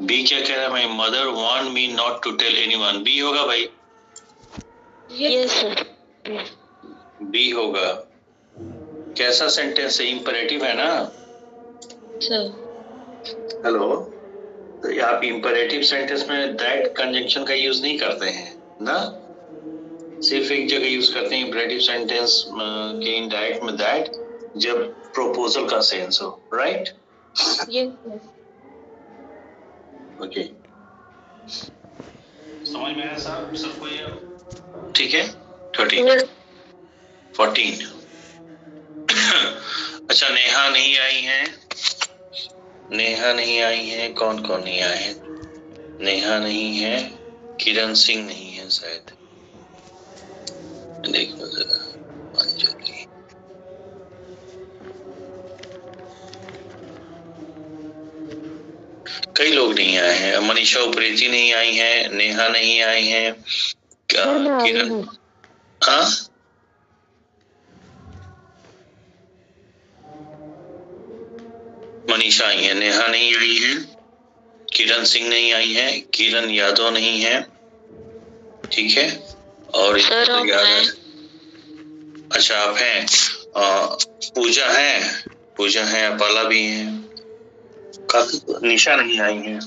B क्या कह रहा है? My mother want me not to tell anyone. B होगा भाई? Yes sir. बी होगा। कैसा सेंटेंस है? इंपरेटिव है ना सर? हेलो, तो आप इंपरेटिव सेंटेंस में दैट कंजंक्शन का यूज नहीं करते हैं ना, सिर्फ एक जगह यूज करते हैं इंपरेटिव सेंटेंस के इनडायरेक्ट में दैट, जब प्रोपोजल का सेंस हो, राइट? Yes sir. ओके, समझ में आया साहब सबको ये? ठीक है। 13 14 अच्छा, नेहा नहीं आई है, नेहा नहीं आई है, कौन कौन नहीं आए हैं? नेहा नहीं है, किरण सिंह नहीं है शायद, देखो जरा, अंजलि, कई लोग नहीं आए हैं, मनीषा उप्रेती नहीं आई है, नेहा नहीं आई है, किरण, हाँ मनीषा आई है, नेहा नहीं आई है, किरण सिंह नहीं आई है, किरण यादव नहीं है, ठीक है, और सर तो याद है, अच्छा आप हैं, पूजा है, पूजा है, अपाला भी है, काफी, निशा नहीं आई है।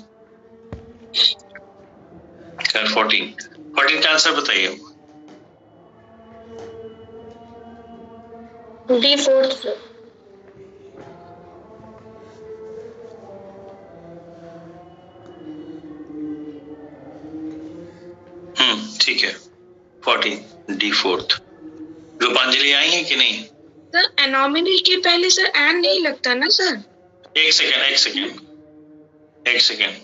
खैर 14 का आंसर बताइए। D fourth sir. ठीक है, 14 डी फोर्थ। रूपांजलि आई है कि नहीं? सर एनोमली के पहले सर एन नहीं लगता ना सर? एक सेकेंड, एक सेकेंड,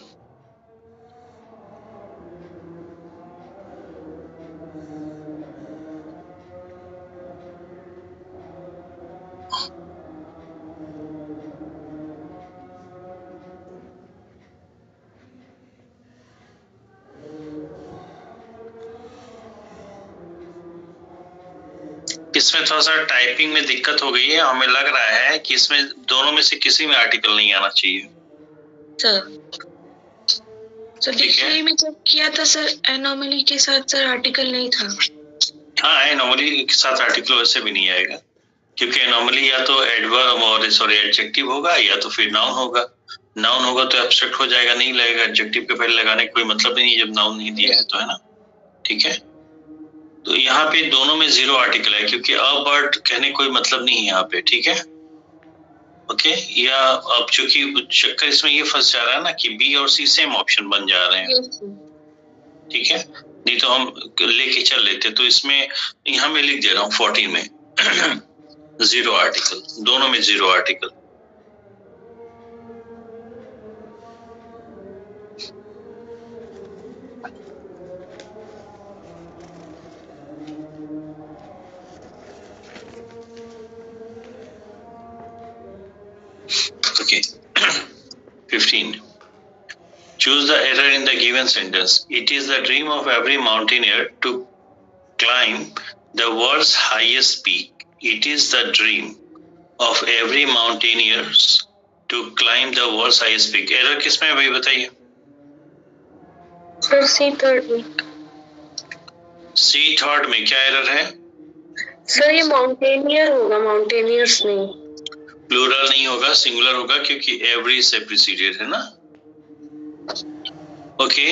इसमें थोड़ा सा टाइपिंग में दिक्कत हो गई है, हमें लग रहा है कि इसमें दोनों में से किसी में आर्टिकल नहीं आना चाहिए सर। सर डिक्शनरी में चेक किया था सर, एनोमली के साथ सर आर्टिकल नहीं था। हाँ, एनोमली के साथ आर्टिकल वैसे भी नहीं आएगा, क्योंकि एनोमली या तो एडवर्ब और सॉरी एडजेक्टिव होगा, या तो फिर नाउन होगा। नाउन होगा तो एब्स्ट्रैक्ट हो जाएगा, नहीं लगेगा, एडजेक्टिव के पहले लगाने का कोई मतलब ही नहीं जब नाउन नहीं दिया है तो, है ना? ठीक है, तो यहाँ पे दोनों में जीरो आर्टिकल है, क्योंकि अ बर्ड कहने कोई मतलब नहीं है यहाँ पे, ठीक है, ओके। या अब चूंकि चक्कर इसमें ये फंस जा रहा है ना कि बी और सी सेम ऑप्शन बन जा रहे हैं, ठीक है, नहीं तो हम लेके चल लेते, तो इसमें यहाँ मैं लिख दे रहा हूँ 14 में जीरो आर्टिकल, दोनों में zero article. Okay. 15. Choose the error in the given sentence. It is the dream of every mountaineer to climb the world's highest peak. It is the dream of every mountaineer to climb the world's highest peak. Error किसमें है भाई बताइए? Sir सी third में। सी third में क्या error है? Sir ये mountaineer होगा, माउंटेनियर्स नहीं। प्लूरल नहीं होगा, सिंगुलर होगा, क्योंकि एवरी से प्रीसीडेड है ना। ओके,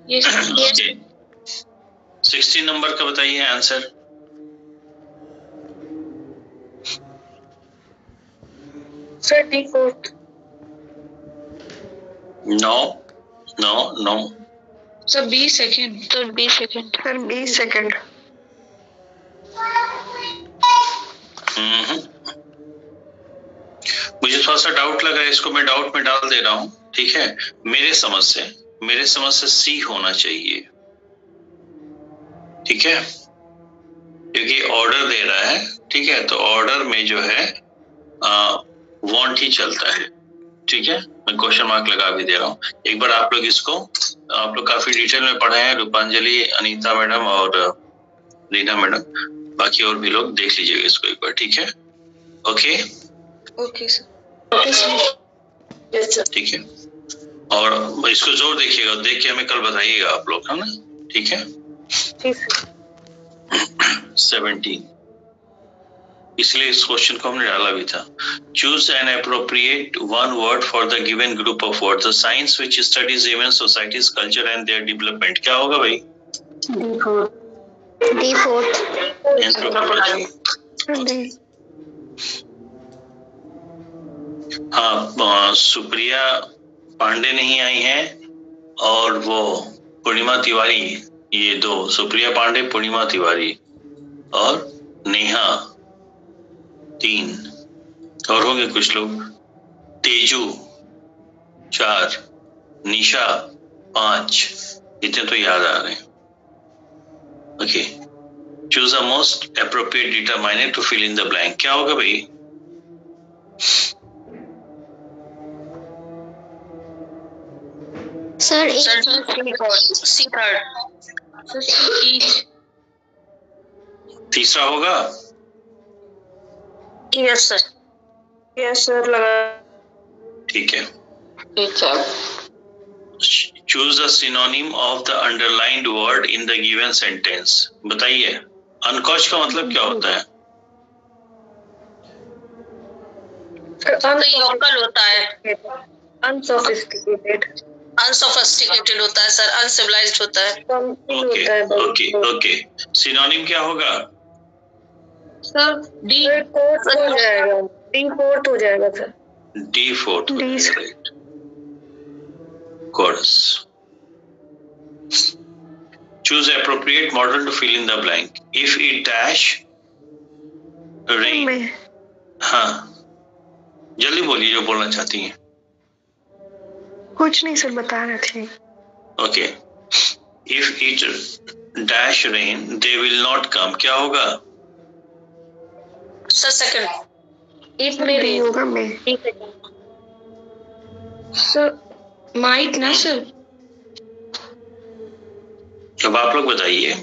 यस 16 नंबर का बताइए answer. Sir D fourth. No no no sir 20 second. Sir 20 second. Sir 20 second. मुझे थोड़ा सा डाउट लग रहा है, इसको मैं डाउट में डाल दे रहा हूँ, ठीक है। मेरे समझ से सी होना चाहिए, ठीक है, क्योंकि ऑर्डर दे रहा है, ठीक है, तो ऑर्डर में जो है वांट ही चलता है, ठीक है। मैं क्वेश्चन मार्क लगा भी दे रहा हूँ। एक बार आप लोग इसको, आप लोग काफी डिटेल में पढ़े हैं, रूपांजलि, अनीता मैडम और रीना मैडम, बाकी और भी लोग देख लीजिएगा इसको एक बार, ठीक है, ओके ओके सर। ठीक है, और इसको जोर देखिएगा, देख के हमें कल बताइएगा आप लोग, है ना? ठीक है। 17, इसलिए इस क्वेश्चन को हमने डाला भी था। Choose an appropriate one word for the given group of word, the science which studies human societies culture and their development. क्या होगा भाई? D fourth anthropology. हाँ, सुप्रिया पांडे नहीं आई हैं और वो पूर्णिमा तिवारी, ये दो, सुप्रिया पांडे, पूर्णिमा तिवारी और नेहा 3, और होंगे कुछ लोग, तेजू 4, निशा 5, इतने तो याद आ रहे हैं। Okay, choose the most appropriate determiner to fill in the blank. क्या होगा भाई? सर तीसरा होगा? यस सर लगा। ठीक है। Choose the synonym of the underlined word in the given sentence. बताइए, अनकॉश का मतलब क्या होता है? लोकल होता है, अनसोफिस्टिकेटेड होता है सर, अनसिविलाइज्ड होता है। ओके। सिनोनिम क्या होगा? सर डी फोर्थ हो जाएगा sir. D fourth, right. Chorus. Choose appropriate model to fill in the blank. If it dash rain. हाँ, जल्दी बोलिए जो बोलना चाहती हैं। कुछ नहीं सर, बता रहे थे। Okay, if it dash rain, they will not come. क्या होगा? सर सेकंड, if में भी होगा मैं। सर माइट ना सर। अब आप लोग बताइए।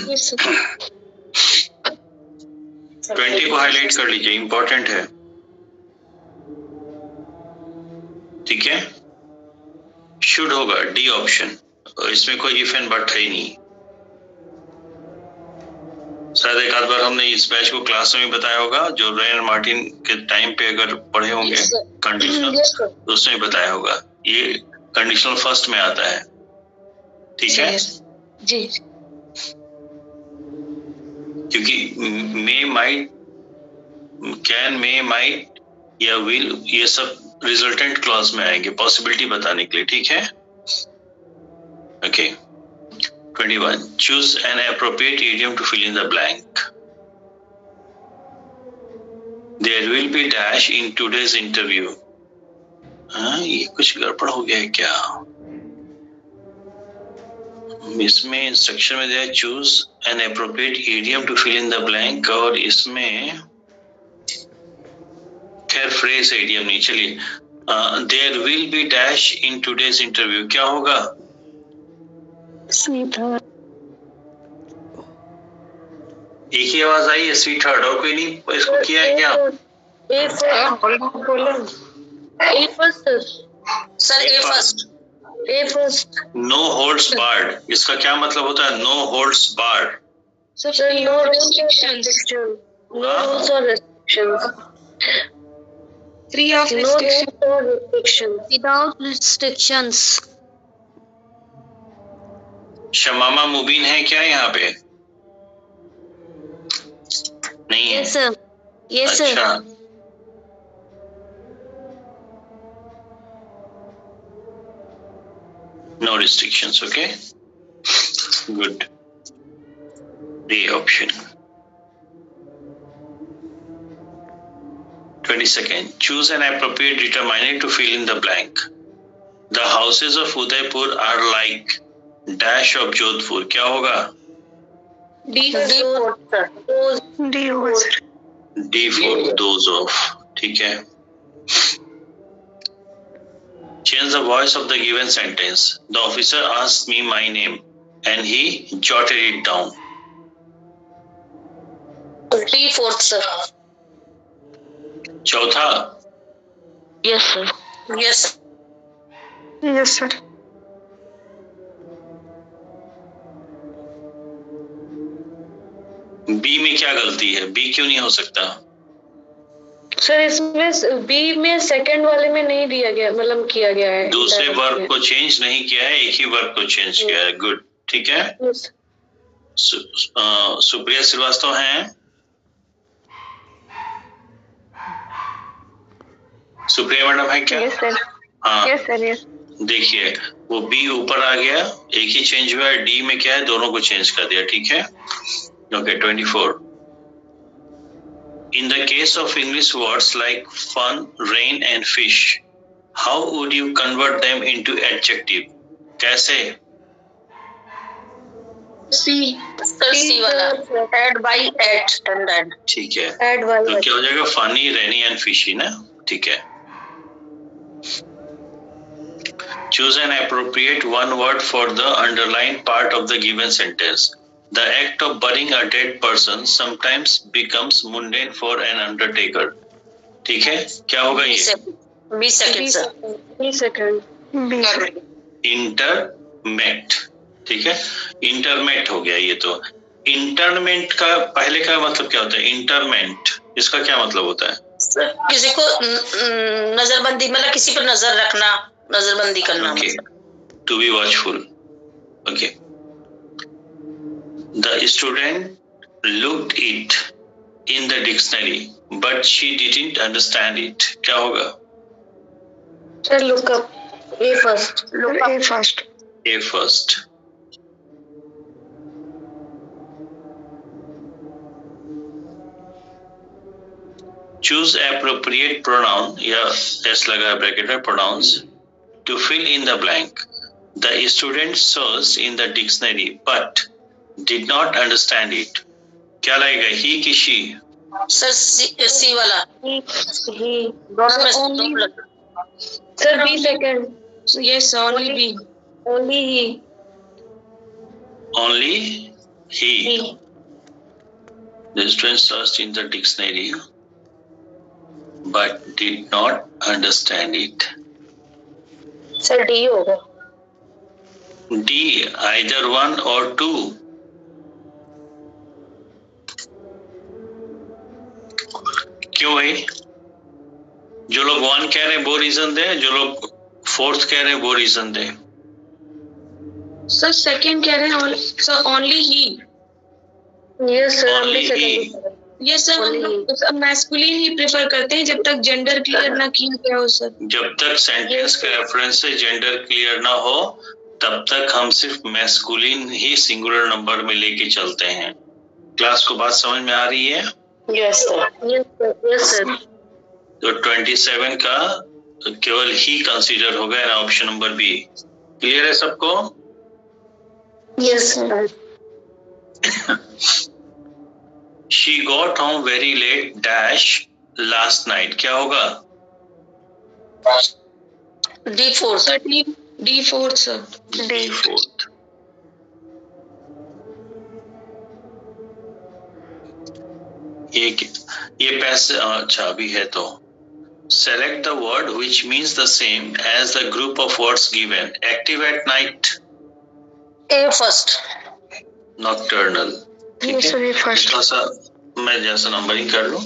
20 को हाईलाइट कर लीजिए, इंपॉर्टेंट है। ठीक है, शुड होगा डी ऑप्शन, इसमें कोई इफ एंड बट है ही नहीं। शायद एक आध बार हमने इस बैच को क्लास में बताया होगा, जो रेन मार्टिन के टाइम पे अगर पढ़े होंगे कंडीशनल, तो उसमें बताया होगा। ये कंडीशनल फर्स्ट में आता है। ठीक है जी, क्योंकि मे, माइट, कैन, मे, माइट या विल, ये सब रिजल्टेंट क्लॉज में आएंगे पॉसिबिलिटी बताने के लिए। ठीक है। Okay, 21. Choose an appropriate idiom to fill in the blank. There will be dash in today's interview. हाँ, ये कुछ गड़बड़ हो गया है क्या? इसमें इंस्ट्रक्शन में दिया choose an appropriate idiom to fill in the blank, और इसमें खैर फ्रेज इडियम नहीं। चलिए, there will be dash in today's interview. क्या होगा? एक ही आवाज आई है, स्वीट हार्ट, और कोई नहीं इसको किया है क्या? A first. No holds barred, इसका क्या मतलब होता है? No holds barred, no restrictions, free of restrictions, without restrictions। Shamama Mubeen है क्या यहाँ पे? नहीं है। Yes sir, yes sir। अच्छा, no restrictions. Okay, good. D option. 22nd. Choose an appropriate determiner to fill in the blank. The houses of Udaipur are like dash of Jodhpur. क्या होगा? D होगा sir. D for those of. ठीक है। Change the voice of the given sentence. The officer asked me my name and he jotted it down. D4 sir। चौथा? Yes sir, yes। Yes sir. B में क्या गलती है? B क्यों नहीं हो सकता? सर इसमें बी में सेकंड वाले में नहीं दिया गया, मतलब किया गया है, दूसरे वर्ब को चेंज नहीं किया है, एक ही वर्ब को चेंज किया है। गुड, ठीक है। सुप्रिया श्रीवास्तव हैं? सुप्रिया मैडम है क्या? Yes sir. हाँ, यस सर, यस। देखिए वो बी ऊपर आ गया, एक ही चेंज हुआ है। डी में क्या है, दोनों को चेंज कर दिया, ठीक है। Okay, 24। In the case of English words like fun, rain and fish, how would you convert them into adjective? कैसे? सी। सी वाला add by at and add। ठीक है, Add by तो क्या हो जाएगा? फनी, रेनी एंड फिशी ना, ठीक है। Choose an appropriate one word for the underlined part of the given sentence. The act of burying a dead person sometimes becomes mundane for an undertaker. ठीक है, क्या होगा ये? 20 सेकंड सर। 20 सेकंड। इंटरमेट, ठीक है। इंटरमेट हो गया ये तो। इंटरमेंट का पहले का मतलब क्या होता है? इंटरमेंट, इसका क्या मतलब होता है? किसी को नजरबंदी, मतलब किसी पर नजर रखना, नजरबंदी करना। Okay. To be watchful. Okay. The student looked it in the dictionary, but she didn't understand it. क्या होगा? Sir look up. A first। A first. A first. Choose appropriate pronoun या s लगा ब्रैकेट में pronouns to fill in the blank. The student searched in the dictionary but did not understand it. क्या लगेगा? He की she? Sir सी वाला। He. दोनों में Sir, B second. Yes, only B. Only he. Only he. He. The student searched in the dictionary but did not understand it. Sir D होगा। D, either one or two. क्यों भाई? जो लोग one कह रहे हैं वो रीजन दे, जो लोग फोर्थ कह रहे हैं वो रीजन दे। सर सेकंड कह रहे हैं, sir only he. Yes sir, Only he. Yes sir, हम लोग मैस्कुलिन ही प्रेफर करते हैं जब तक जेंडर क्लियर ना किया गया हो सर। जब तक सेंटेंस के रेफरेंस से जेंडर क्लियर ना हो तब तक हम सिर्फ मैस्कुलिन ही सिंगुलर नंबर में लेके चलते हैं। क्लास को बात समझ में आ रही है? Yes sir. Yes sir. तो 27 का केवल ही कंसीडर होगा ना, ऑप्शन नंबर बी। क्लियर है सबको? Yes sir. She got home very late dash last night. क्या होगा? D fourth. Sir D fourth sir. D fourth. ये पैसे अच्छा अभी है तो select the word which means the same as the group of words given. Active at night. A first. Nocturnal. ठीक है, फर्स्ट। थोड़ा सा मैं जैसा नंबरिंग कर लूं।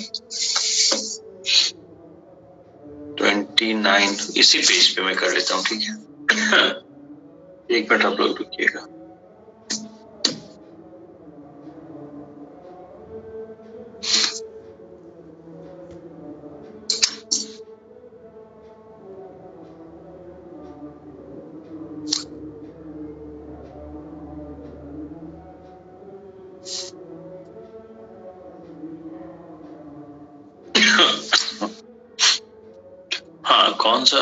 29 इसी पेज पे मैं कर लेता हूँ, ठीक है। एक मिनट आप लोग रुकिएगा। हाँ, कौन सा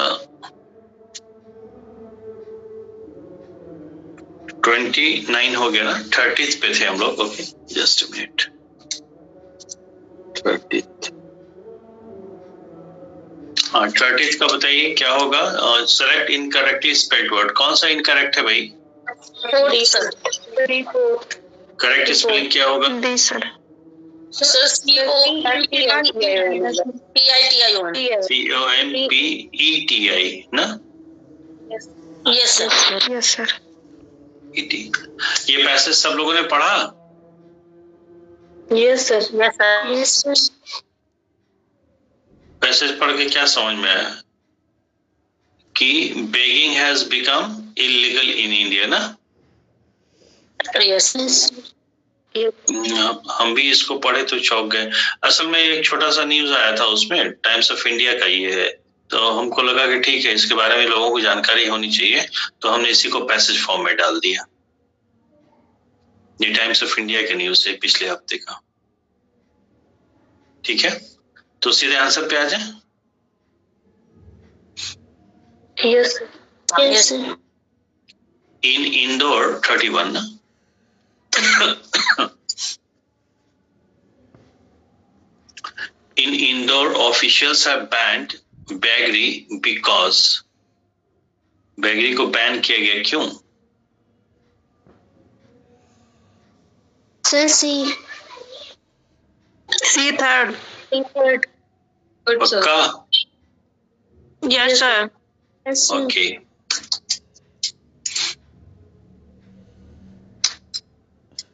29 हो गया ना, 30th पे थे हम लोग। Okay, just a minute. 30th, हाँ 30th का बताइए क्या होगा? Select incorrectly spelled word. कौन सा इनकरेक्ट है भाई? करेक्ट स्पेलिंग क्या होगा? D sir. Sir COMPETI COMPETI ना? Yes sir. Yes sir. ये पैसेज सब लोगों ने पढ़ा? Yes sir. Yes sir. Yes sir. Passage पढ़ के क्या समझ में आया? कि begging has become illegal in India ना? यस। हम भी इसको पढ़े तो चौंक गए। असल में एक छोटा सा न्यूज आया था, उसमें टाइम्स ऑफ इंडिया का ये है, तो हमको लगा कि ठीक है, इसके बारे में लोगों को जानकारी होनी चाहिए, तो हमने इसी को पैसेज फॉर्म में डाल दिया। ये टाइम्स ऑफ इंडिया के न्यूज है पिछले हफ्ते का। ठीक है, तो सीधे आंसर पे आ जाए। Yes yes. इन इंदौर 31 ना In Indore, officials have banned beggary because beggary को बैन किया गया, क्यों? सी थर्ड। पक्का? Yes sir. ओके।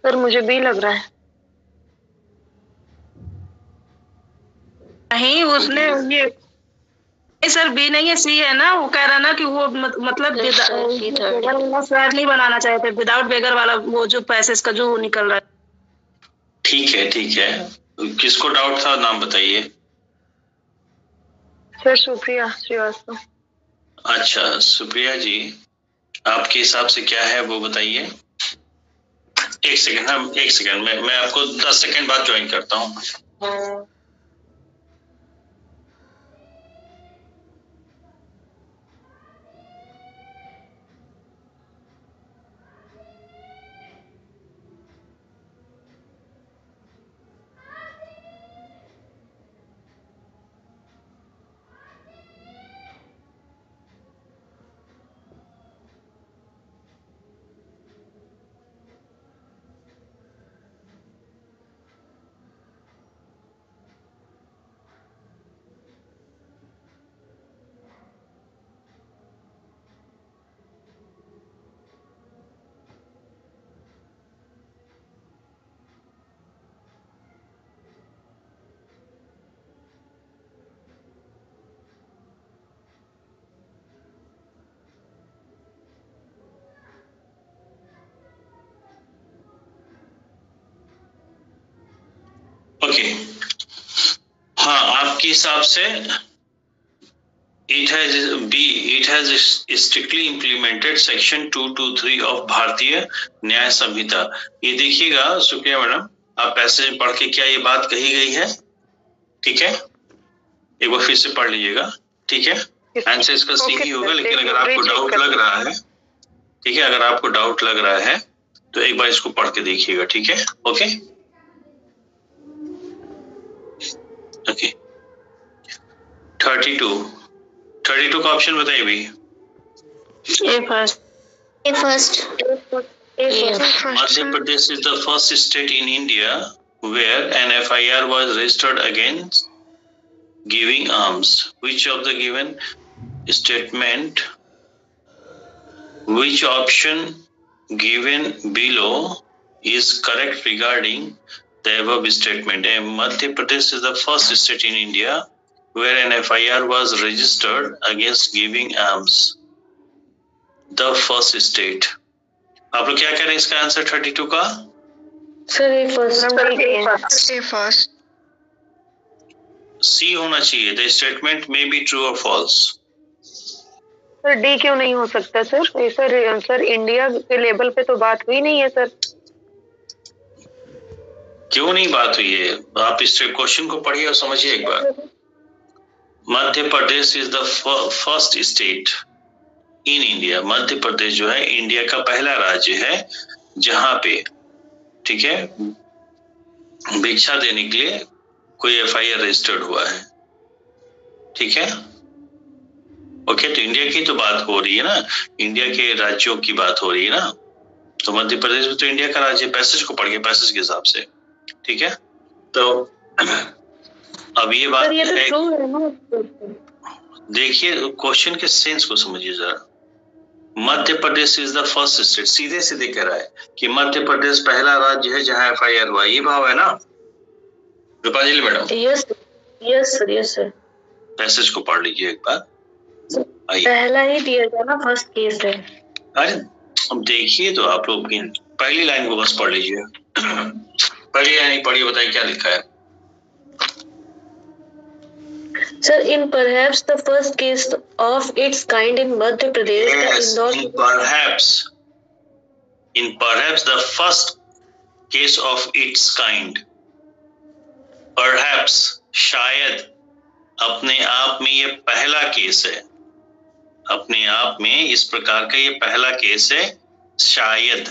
सर मुझे भी लग रहा है। नहीं, उसने ये सर बी नहीं है, सी है ना। वो कह रहा ना कि वो मतलब बेगर वाला फ्लैट नहीं बनाना चाहते, विदाउट बेगर वाला वो जो पैसेज का जो निकल रहा है। ठीक है, ठीक है, किसको डाउट था, नाम बताइए। सर सुप्रिया श्रीवास्तव। अच्छा, सुप्रिया जी, आपके हिसाब से क्या है वो बताइए। एक सेकंड, मैं आपको 10 सेकंड बाद ज्वाइन करता हूँ। ओके, हाँ, आपके हिसाब से it has strictly implemented section 223 of भारतीय न्याय संहिता। ये देखिएगा सुप्रिया मैडम, आप पैसेज पढ़ के क्या ये बात कही गई है? ठीक है, एक बार फिर से पढ़ लीजिएगा। ठीक है, आंसर इसका सी ही होगा, लेकिन अगर आपको डाउट लग रहा है, ठीक है, अगर आपको डाउट लग रहा है तो एक बार इसको पढ़ के देखिएगा। ठीक है, ओके ओके। 32 का ऑप्शन बताइए भाई। A first. Madhya Pradesh is the first state in India where an FIR was registered against giving alms. Which of the given statement, which option given below is correct regarding the above statement? Madhya Pradesh is the first state in India where an FIR was registered against giving alms. The first state. आप लोग क्या कह रहे हैं इसका answer 32 का? Sir ए first. सी होना चाहिए। The statement may be true और फॉल्स। सर डी क्यों नहीं हो सकता सर? सर इंडिया के लेवल पे तो बात हुई नहीं है सर। क्यों नहीं बात हुई है? आप इस क्वेश्चन को पढ़िए और समझिए एक बार। Madhya Pradesh is the first state in India. Madhya Pradesh जो है इंडिया का पहला राज्य है जहां पे, ठीक है, भिक्षा देने के लिए कोई FIR रजिस्टर्ड हुआ है। ठीक है, ओके, तो इंडिया की तो बात हो रही है ना, इंडिया के राज्यों की बात हो रही है ना, तो मध्य प्रदेश में तो इंडिया का राज्य। पैसेज को पढ़िए पैसेज के हिसाब से। ठीक है, तो अब ये बात है, देखिए क्वेश्चन के सेंस को समझिए जरा। मध्य Pradesh is the first state, सीधे सीधे कह रहा है कि मध्य प्रदेश पहला राज्य है जहां FIR हुआ, ये भाव है ना Rupanjali madam? Yes sir, yes sir. Passage को पढ़ लीजिए एक बार। पहला ही दिया था ना, फर्स्ट केस है। अरे अब देखिए तो आप लोग पहली लाइन को बस पढ़ लीजिए। पहली लाइन पढ़िए, बताइए क्या लिखा है। Sir, in perhaps the first case of its kind in Madhya Pradesh, Yes, in perhaps the first case of its kind. Perhaps शायद अपने आप में ये पहला केस है, अपने आप में इस प्रकार का ये पहला केस है। शायद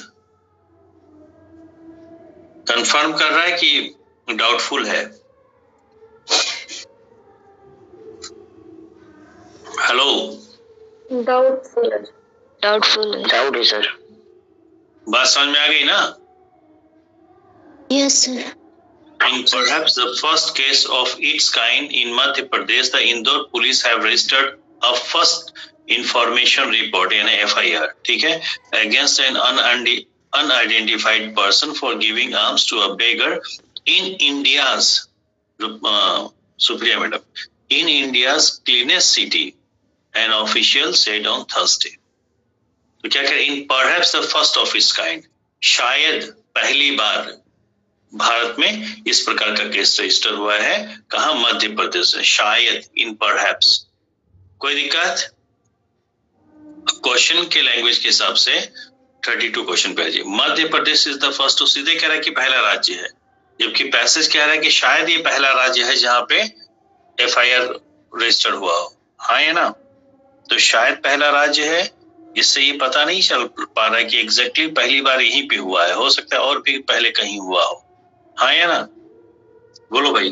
कंफर्म कर रहा है कि डाउटफुल है? हेलो, डाउटफुल है सर। बात समझ में आ गई ना? Yes sir. In perhaps the first case of its kind in Madhya Pradesh, the Indore police have registered a first information report यानी FIR, ठीक है, against an unidentified person for giving alms to a beggar in India's Supriya madam, in India's cleanest city, an official said on Thursday. तो क्या करें? In perhaps the first of its kind, शायद पहली बार भारत में इस प्रकार का केस रजिस्टर हुआ है। कहाँ? मध्य प्रदेश में। शायद, इन परहैप्स। कोई दिक्कत? क्वेश्चन के लैंग्वेज के हिसाब से 32 क्वेश्चन पे आइए। मध्य प्रदेश इज द फर्स्ट, तो सीधे कह रहा है कि पहला राज्य है, जबकि पैसेज कह रहा है कि शायद ये पहला राज्य है जहां पे FIR रजिस्टर हुआ हो। हाँ या ना? तो शायद पहला राज्य है, इससे ये पता नहीं चल पा रहा है कि एग्जैक्टली पहली बार यहीं पे हुआ है, हो सकता है और भी पहले कहीं हुआ हो। हाँ या ना? बोलो भाई।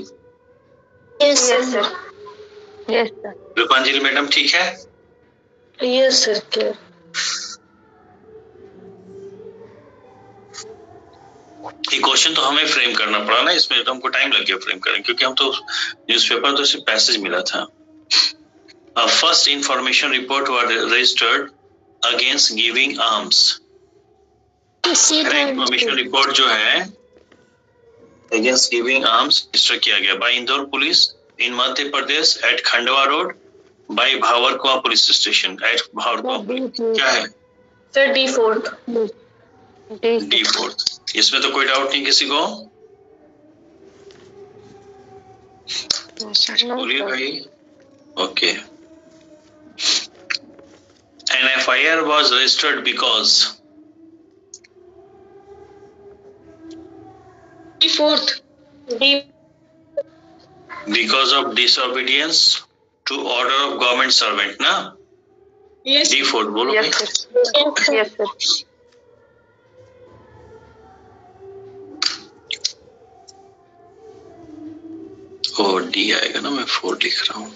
Yes sir. Yes sir. Rupanjali madam ठीक है? Yes sir. ये क्वेश्चन तो हमें फ्रेम करना पड़ा ना, इसमें तो हमको टाइम लग गया फ्रेम करने, क्योंकि हम तो न्यूज़पेपर तो सिर्फ पैसेज मिला था। First information report were registered against giving arms. Information report जो है against giving arms रजिस्टर किया गया by Indore police in Madhya Pradesh at Khandwa road by Bhawarkua police station at Bhawarkua. क्या है सर? D4। इसमें तो कोई डाउट नहीं किसी को? बोलिए भाई। Okay. An FIR was registered because because of disobedience to order of government servant ना? Yes. D4 बोलो। Yes sir. ओ D आएगा ना, मैं 4 लिख रहा हूँ।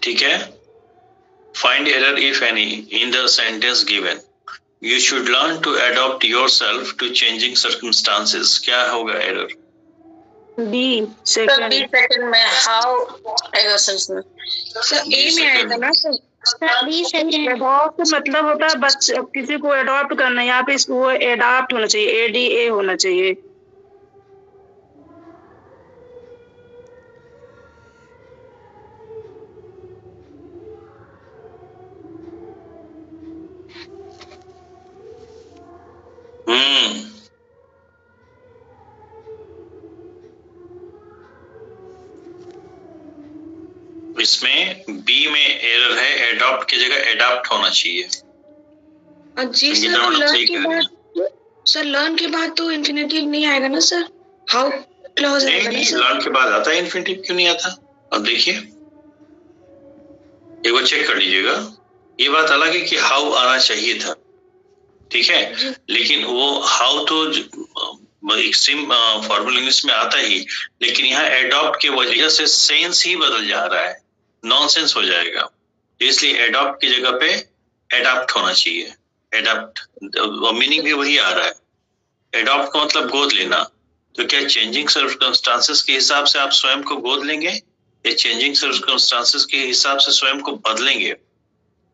ठीक है। Find error if any in the sentence given. You should learn to adapt yourself to changing circumstances. क्या होगा एरर? B सेकंड में हाउ आएगा सर? सर ए में आएगा ना सर? B second. एडॉप्ट मतलब होता है बच्चे किसी को एडॉप्ट करना, यहाँ पे इसको एडॉप्ट होना चाहिए, ADA होना चाहिए। इसमें B में एरर है, एडॉप्ट की जगह एडाप्ट होना चाहिए। जी सर। लर्न के बाद तो इन्फिनेटिव नहीं आएगा ना सर? हाउ क्लॉज आएगा ना सर? लर्न के बाद आता है इन्फिनेटिव, क्यों नहीं आता? अब देखिए एक बार चेक कर लीजिएगा। ये बात अलग है कि हाउ आना चाहिए था, ठीक है, लेकिन वो हाउ तो एक्सट्रीम फॉर्मल इंग्लिश में आता ही, लेकिन यहाँ एडॉप्ट के वजह से सेंस ही बदल जा रहा है, नॉनसेंस हो जाएगा। इसलिए एडॉप्ट की जगह पे एडाप्ट होना चाहिए। एडाप्ट मीनिंग भी वही आ रहा है। एडॉप्ट का मतलब गोद लेना। तो क्या चेंजिंग सर्कमस्टांसेस के हिसाब से आप स्वयं को गोद लेंगे? ये चेंजिंग सर्कमस्टांसेस के हिसाब से स्वयं को बदलेंगे।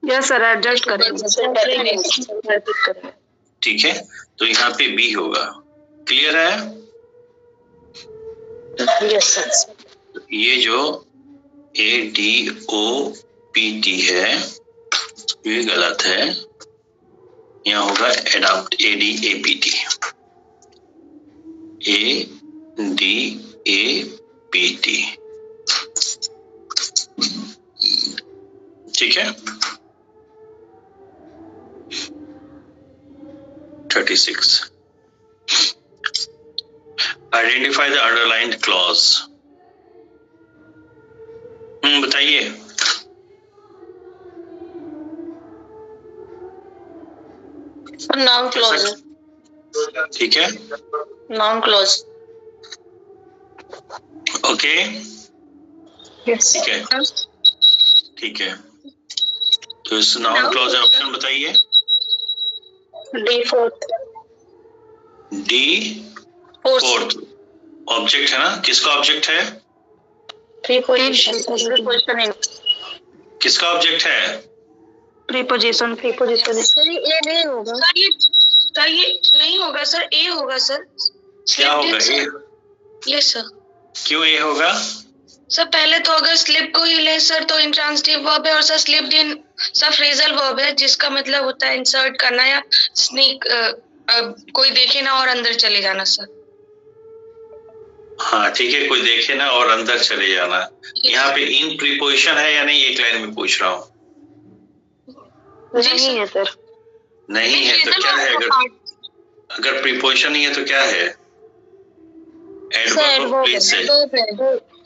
यस सर, एडजस्ट करेंगे। ठीक है, तो यहाँ पे बी होगा। क्लियर है? Yes sir. ये जो ADOPT है ये गलत है, यहाँ होगा एडाप्ट ADAPT। ADAPT, ठीक है। 36 आइडेंटिफाई द अंडरलाइंड क्लॉज। बताइए। Noun clause. ठीक है, नाउन क्लॉज। ओके, यस ठीक है, ठीक है। तो इस नाउन क्लॉज ऑप्शन बताइए। D fourth. D fourth object है ना? किसका ऑब्जेक्ट है? प्रीपोजिशन। किसका ऑब्जेक्ट है? प्रीपोजिशन। सर ये नहीं होगा। सर ये नहीं होगा सर, ए होगा सर। क्या होगा? ए? Yes sir. क्यों ए होगा? सर पहले तो अगर स्लिप को ही ले सर तो इंट्रांसिटिव वर्ब है, और सर स्लिप्ड इन सर फ्रेजल वर्ब है, जिसका मतलब होता है इंसर्ट करना या स्नीक, कोई देखे ना और अंदर चले जाना सर। हाँ ठीक है, कोई देखे ना और अंदर चले जाना। यहाँ पे इन प्रीपोजिशन है या नहीं, एक लाइन में पूछ रहा हूँ। नहीं है सर। नहीं है तो क्या है? अगर प्रीपोजिशन नहीं है तो क्या है? एडवर्ब ऑफ प्लेस है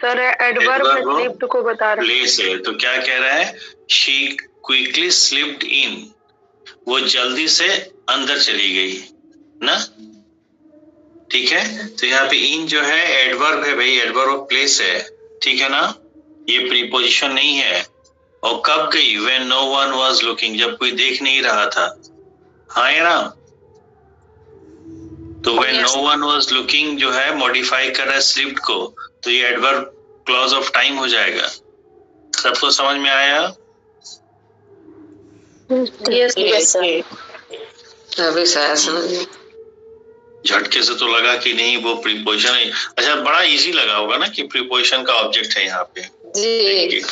सर, एडवर्ब में स्लिप्ड को बता रहा है। प्लेस है, तो क्या कह रहा है? शी क्विकली स्लिप्ड इन, वो जल्दी से अंदर चली गई ना। ठीक है, तो यहाँ पे इन जो है एडवर्ब है भाई, एडवर्ब ऑफ प्लेस है, ठीक है ना। ये प्रीपोजिशन नहीं है। और कब गई? when no one was looking, जब कोई देख नहीं रहा था। हाँ है ना। तो when no one was looking जो है मॉडिफाई कर रहा है स्लिप्ड को, तो ये एडवर्ब क्लॉज ऑफ टाइम हो जाएगा। सबको समझ में आया? Yes sir. अभी सर समझ झटके से तो लगा कि नहीं वो प्रीपोजिशन है। अच्छा, बड़ा इजी लगा होगा ना कि प्रीपोजिशन का ऑब्जेक्ट है यहाँ पे जी।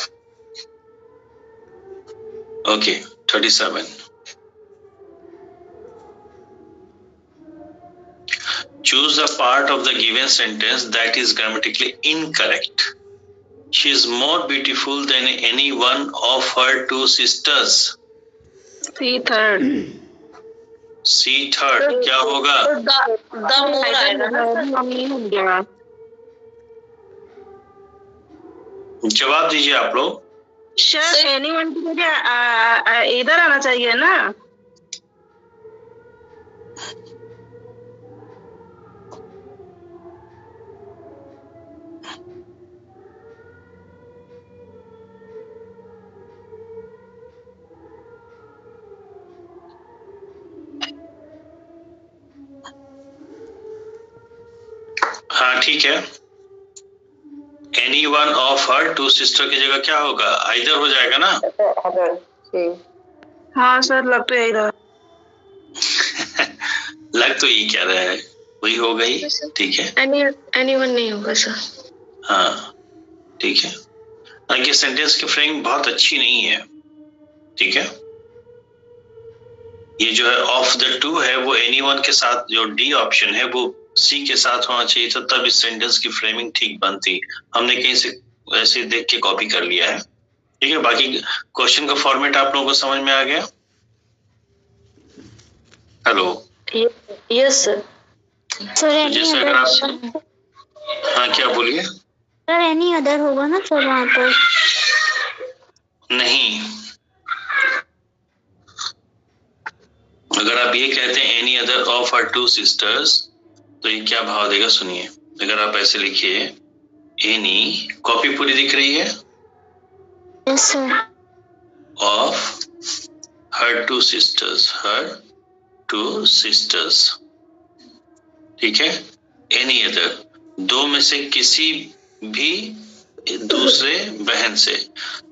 Okay, 37 choose the part of the given sentence that is grammatically incorrect. She is more beautiful than any one of her two sisters. C third क्या होगा? जवाब दीजिए आप लोग। सर एनीवन की जगह इधर आना चाहिए ना। हाँ ठीक है, any one of her two sister की जगह क्या होगा? आइदर हो जाएगा ना। हाँ सर, लग तो यही रहा। लग तो ये क्या रहा है, वही होगा ही। ठीक है, एनीवन नहीं होगा सर। हाँ ठीक है। ये सेंटेंस की फ्रेमिंग बहुत अच्छी नहीं है। ठीक है, ये जो है ऑफ द टू है वो एनीवन के साथ, जो डी ऑप्शन है वो सी के साथ होना चाहिए था, तब इस सेंटेंस की फ्रेमिंग ठीक बनती। हमने कहीं से ऐसे देख के कॉपी कर लिया है। ठीक है, बाकी क्वेश्चन का फॉर्मेट आप लोगों को समझ में आ गया? Hello, yes sir. जैसे अगर आप, हाँ क्या बोलिए? सर एनी अदर होगा ना सर वहाँ पर? नहीं, अगर आप ये कहते हैं any other of her two sisters, तो ये क्या भाव देगा सुनिए। अगर आप ऐसे लिखिए एनी, कॉपी पूरी दिख रही है? Yes sir. Of her two sisters, her two sisters, ठीक है। एनी अदर, दो में से किसी भी दूसरे बहन से,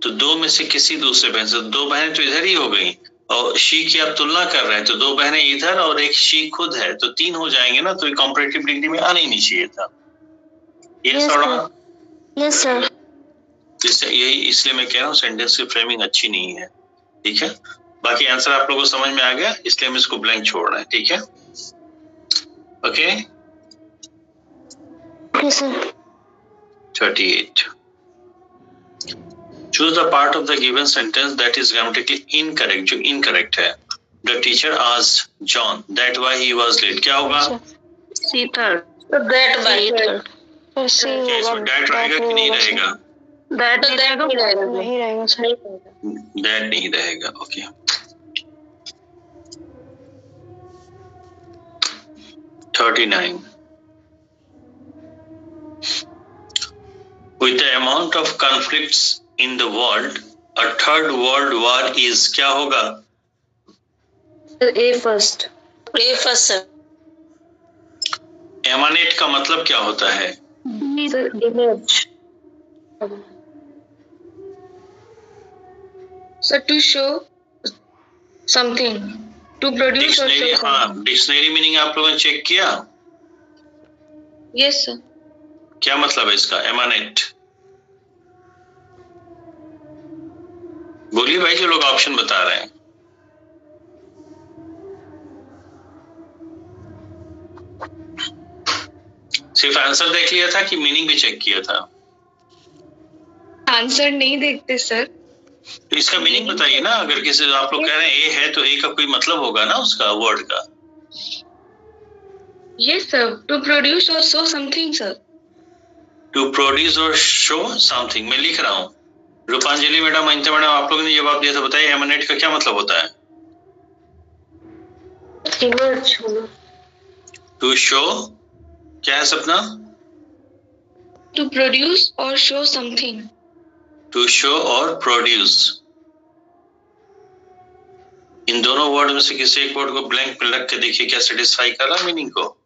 तो दो में से किसी दूसरे बहन से, दो बहनें तो इधर ही हो गई और शी की आप तुलना कर रहे हैं तो दो बहनें इधर और एक शी खुद है, तो तीन हो जाएंगे ना, तो कंपैरेटिव डिग्री में आना ही नहीं चाहिए था। Yes sir. यही इसलिए मैं कह रहा हूँ सेंटेंस की फ्रेमिंग अच्छी नहीं है, ठीक है। बाकी आंसर आप लोगों को समझ में आ गया, इसलिए हम इसको ब्लैंक छोड़ रहे हैं, ठीक है। Okay, 38. Choose the part of the given sentence that is grammatically incorrect, जो incorrect है। The teacher asked John that why he was late, क्या होगा? सी थर्ड। that by that रहेगा कि नहीं रहेगा? दैट नहीं रहेगा, नहीं रहेगा सर। that नहीं रहेगा, okay. Okay. 39. With the amount of conflicts in the world, a third world war is, क्या होगा? A first sir। एमानेट का मतलब क्या होता है? Sir to show something, to produce और शो। हाँ, डिक्शनरी मीनिंग आप लोगों ने चेक किया? Yes sir. क्या मतलब है इसका एमानेट? बोलिए भाई, जो लोग ऑप्शन बता रहे हैं। सिर्फ आंसर देख लिया था कि मीनिंग भी चेक किया था? आंसर नहीं देखते सर। तो इसका मीनिंग बताइए ना, अगर किसी आप लोग कह रहे हैं ए है तो ए का कोई मतलब होगा ना उसका वर्ड का। यस सर, टू प्रोड्यूस और show something sir. To produce और शो समथिंग, मैं लिख रहा हूँ। रूपांजलि मैडम, अनिता मैडम, आप लोगों ने जवाब दिया था, बताइए एमानेट का क्या मतलब होता है? टू शो, क्या है सपना? टू प्रोड्यूस और शो समथिंग। टू शो और प्रोड्यूस, इन दोनों वर्ड में से किसी एक वर्ड को ब्लैंक पे रख के देखिए क्या सेटिस्फाई कर रहा मीनिंग को।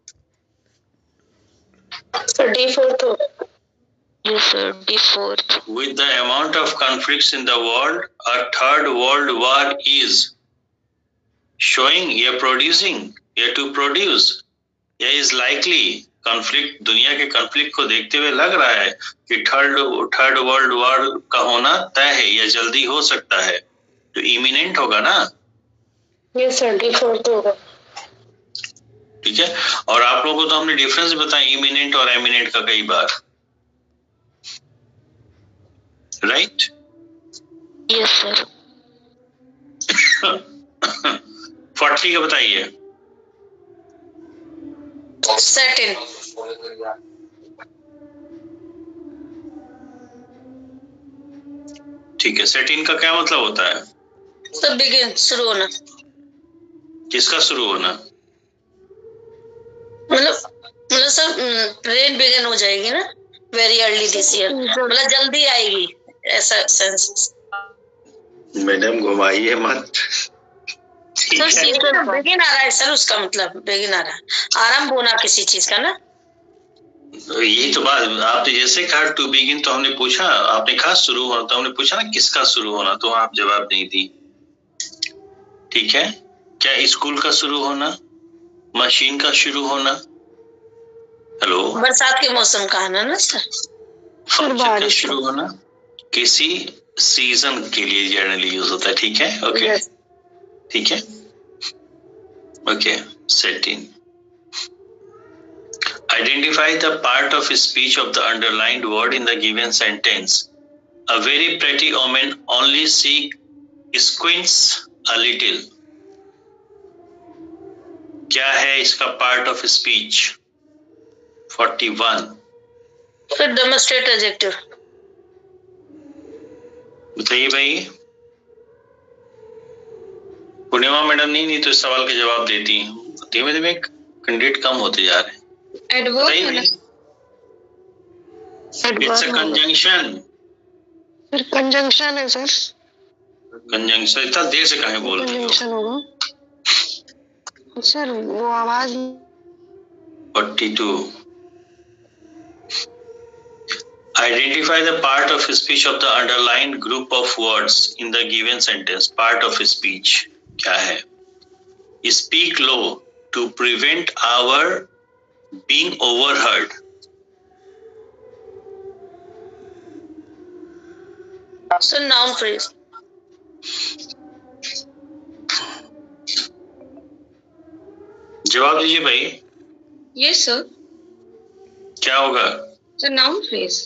With the amount of conflicts in the world, a third world war is showing या producing या to produce या is likely। कॉन्फ्लिक्ट, दुनिया के कॉन्फ्लिक्ट को देखते हुए लग रहा है कि थर्ड वर्ल्ड वॉर का होना तय है या जल्दी हो सकता है, तो इमिनेंट होगा ना। यस सर, डिफॉल्ट होगा। ठीक है, और आप लोगों को तो हमने डिफरेंस बताया इमिनेंट और एमिनेंट का कई बार, राइट? Yes sir. 40 का बताइए। सर्टेन। ठीक है, सर्टेन का क्या मतलब होता है? तो बिगिन, शुरू होना। किसका शुरू होना? मतलब सर रेन बिगिन हो जाएगी ना, वेरी अर्ली दिस ईयर, मतलब जल्दी आएगी, ऐसा सेंस। मैडम घुमाइए मत। सर बिगिन आ रहा है सर, उसका मतलब बिगिन आ रहा है, आरंभ होना किसी चीज का ना। तो यही तो बात, आपने जैसे कहा टू बिगिन, तो हमने पूछा, आपने कहा शुरू होना, तो हमने पूछा ना किसका शुरू होना, तो आप जवाब नहीं दी। ठीक है, क्या स्कूल का शुरू होना, मशीन का शुरू होना? हेलो, बरसात के मौसम का आना ना सर। फंक्शन का शुरू होना किसी सीजन के लिए जनरली यूज होता है। ठीक है, ओके, ठीक है, okay. Setting, identify the part of speech of the underlined word in the given sentence. A very pretty woman only squints a little. क्या है इसका part of speech? 41. फिर demonstrate adjective। बताइए भाई। पूर्णिमा मैडम नहीं तो इस सवाल के जवाब देती हैं। धीमे धीमे कैंडिडेट कम होते जा रहे हैं। It's a conjunction। Sir conjunction है सर। कंजंक्शन, इतना देर से काहे बोल रही हो? होगा सर, वो आवाज। 42. Identify the part of speech of the underlined group of words in the given sentence. Part of speech क्या है? Speak low to prevent our being overheard. So noun phrase. जवाब दीजिए भाई. Yes sir. क्या होगा? So noun phrase.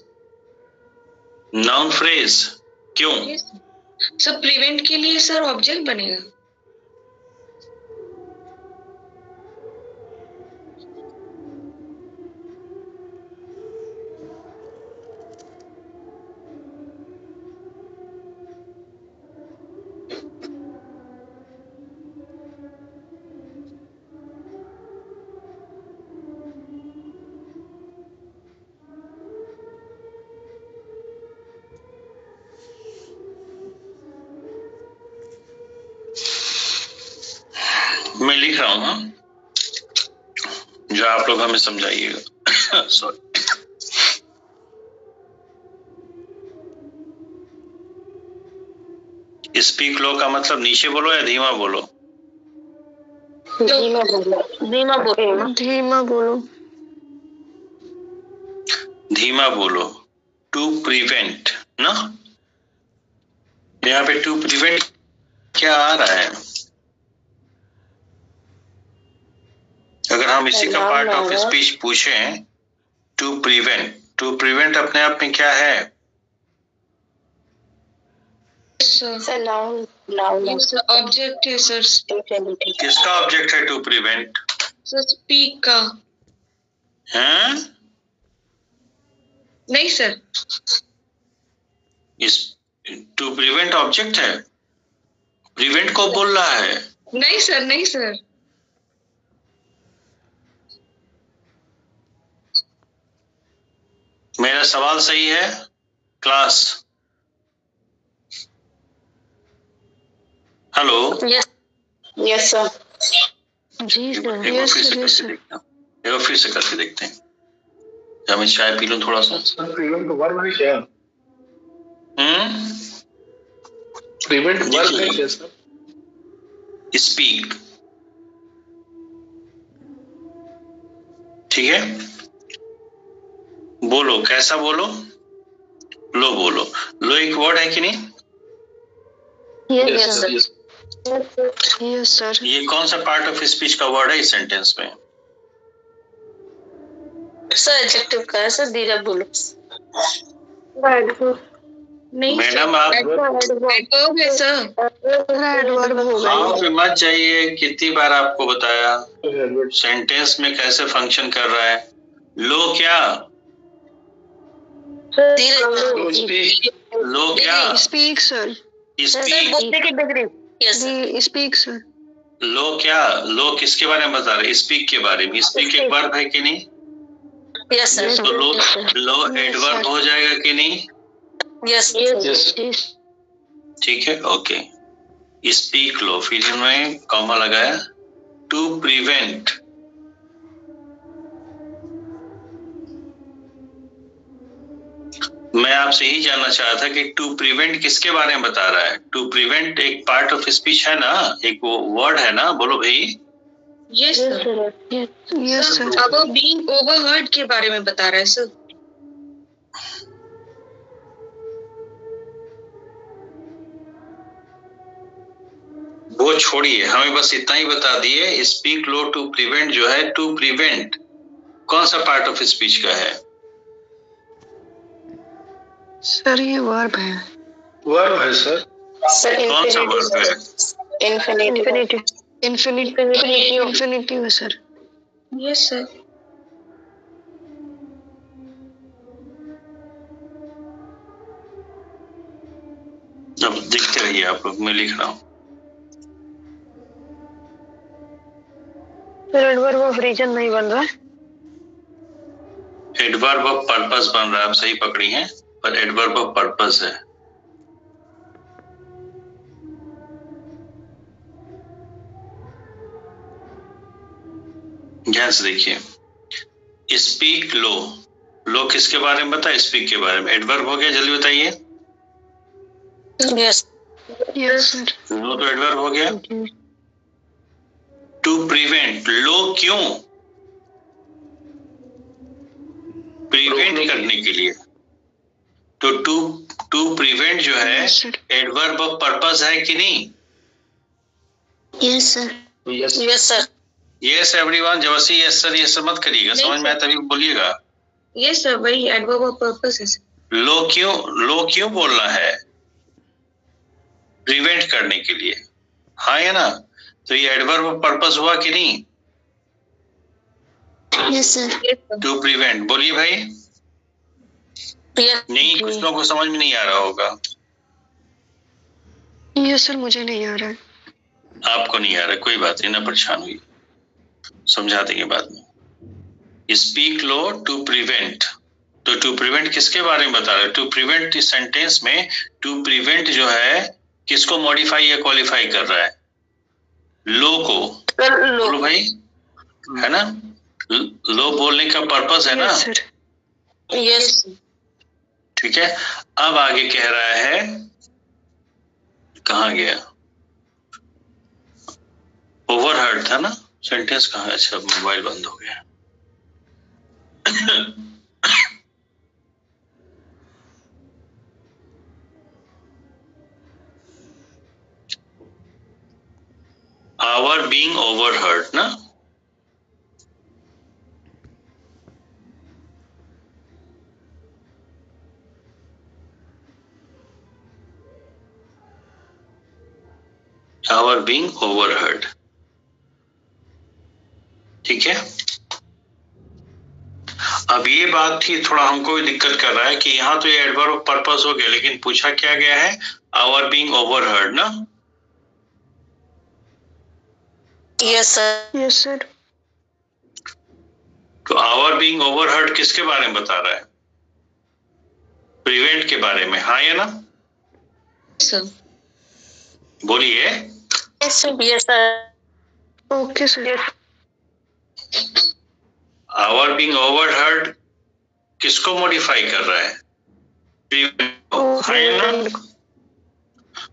Noun phrase. क्यों? Yes sir. So prevent के लिए सर ऑब्जेक्ट बनेगा. मैं लिख रहा हूँ जो आप लोग हमें समझाइएगा. सॉरी. स्पीक लो का मतलब नीचे बोलो या धीमा बोलो? धीमा बोलो. धीमा बोलो. धीमा बोलो. धीमा बोलो. टू प्रिवेंट ना, यहाँ पे टू प्रिवेंट क्या आ रहा है? अगर हम इसी का पार्ट ऑफ स्पीच पूछें, टू प्रिवेंट अपने आप में क्या है? सर नाउन ऑब्जेक्ट है सर. किसका ऑब्जेक्ट है टू प्रिवेंट? सर स्पीक का. हैं? नहीं सर. इस टू प्रिवेंट ऑब्जेक्ट है? प्रिवेंट को बोल रहा है? नहीं सर, नहीं सर. मेरा सवाल सही है क्लास? हेलो. Yes sir. जी सर. एक बार फिर से करके देखते हैं. जब मैं चाय पी लूं थोड़ा सा. प्रिवेंट वर्ब है क्या? प्रिवेंट वर्ब है क्या सर? स्पीक. ठीक है, बोलो. कैसा बोलो? लो बोलो. लो एक वर्ड है कि नहीं? Yes sir. Yes sir. ये कौन सा पार्ट ऑफ स्पीच का वर्ड है इस सेंटेंस में? सर एडजेक्टिव का है सर. धीरे बोलो. नहीं मैडम आप एडवर्ब है सर. एडवर्ब हो गया. आप पे मत जाइए. कितनी बार आपको बताया सेंटेंस में कैसे फंक्शन कर रहा है? लो क्या? लो क्या? Speak sir. स्पीक. बोलने की डिग्री. Yes speak sir. लो क्या? लो किसके बारे में बता रहे? स्पीक के बारे में. स्पीक एक वर्ब है कि नहीं? Yes sir. तो लो एडवर्ब हो जाएगा कि नहीं? यस. ठीक है, ओके. स्पीक लो, फिर इन्होंने कॉमा लगाया. To prevent. मैं आपसे ही जानना चाहा था कि टू प्रिवेंट किसके बारे में बता रहा है? टू प्रिवेंट एक पार्ट ऑफ स्पीच है ना, एक वो वर्ड है ना. बोलो भाई. Yes sir. Yes sir. अब वो बीइंग ओवरहर्ड के बारे में बता रहा है सर. वो छोड़िए, हमें बस इतना ही बता दिए. स्पीक लो टू प्रिवेंट जो है, टू प्रिवेंट कौन सा पार्ट ऑफ स्पीच का है? सर ये वर्ब है. वर्ब है सर. कौन सा वर्ब है? इन्फिनिटिव है सर. Yes sir. अब देखते रहिए आप लोग, मैं लिख रहा हूँ. एडवर्ब ऑफ रीजन नहीं बन रहा. एडवर्ब ऑफ पर्पस बन रहा है. आप सही पकड़ी हैं, पर एडवर्ब ऑफ पर्पस है. ध्यान से देखिए. स्पीक लो लो किसके बारे में बता? स्पीक के बारे में। एडवर्ब हो गया, जल्दी बताइए। Yes yes sir. लो तो एडवर्ब हो गया। टू प्रिवेंट, लो क्यों? प्रिवेंट करने के लिए। तो टू प्रिवेंट जो है एडवर्ब ऑफ पर्पस है कि नहीं? Yes sir. Yes sir. Yes everyone, जब से यस सर ये सब मत करिएगा, समझ में आया तभी बोलिएगा। यस सर, वही एडवर्ब ऑफ पर्पस है। लो क्यों बोलना है? प्रिवेंट करने के लिए, हाँ है ना? तो ये एडवर्ब ऑफ पर्पस हुआ कि नहीं? Yes sir. टू प्रिवेंट, बोलिए भाई। नहीं, कुछ लोगों को समझ में नहीं आ रहा होगा। यस सर, मुझे नहीं आ रहा है। आपको नहीं आ रहा, कोई बात नहीं, ना परेशान हुई, समझा देंगे बाद में। स्पीक लो टू प्रिवेंट, तो टू प्रिवेंट किसके बारे में बता रहे हैं? टू प्रिवेंट इस सेंटेंस में टू प्रिवेंट जो है किसको मॉडिफाई या क्वालिफाई कर रहा है? लो को। बोलो भाई, है ना? लो बोलने का पर्पस है ना? यस। ठीक है। अब आगे कह रहा है, कहाँ गया? ओवरहर्ड था ना सेंटेंस, कहाँ? अच्छा, मोबाइल बंद हो गया। our being overheard ना? our being overheard, ठीक है। अब ये बात थी, थोड़ा हमको भी दिक्कत कर रहा है कि यहाँ तो ये एडवर्ब ऑफ पर्पस हो गया, लेकिन पूछा क्या गया है? our being overheard ना? Yes sir. Yes sir. तो our being overheard किसके बारे में बता रहा है? प्रिवेंट के बारे में, हाँ या ना? सर बोलिए। Yes sir. Okay sir. our being overheard किसको मॉडिफाई कर रहा है? प्रिवेंट को, हाँ या ना?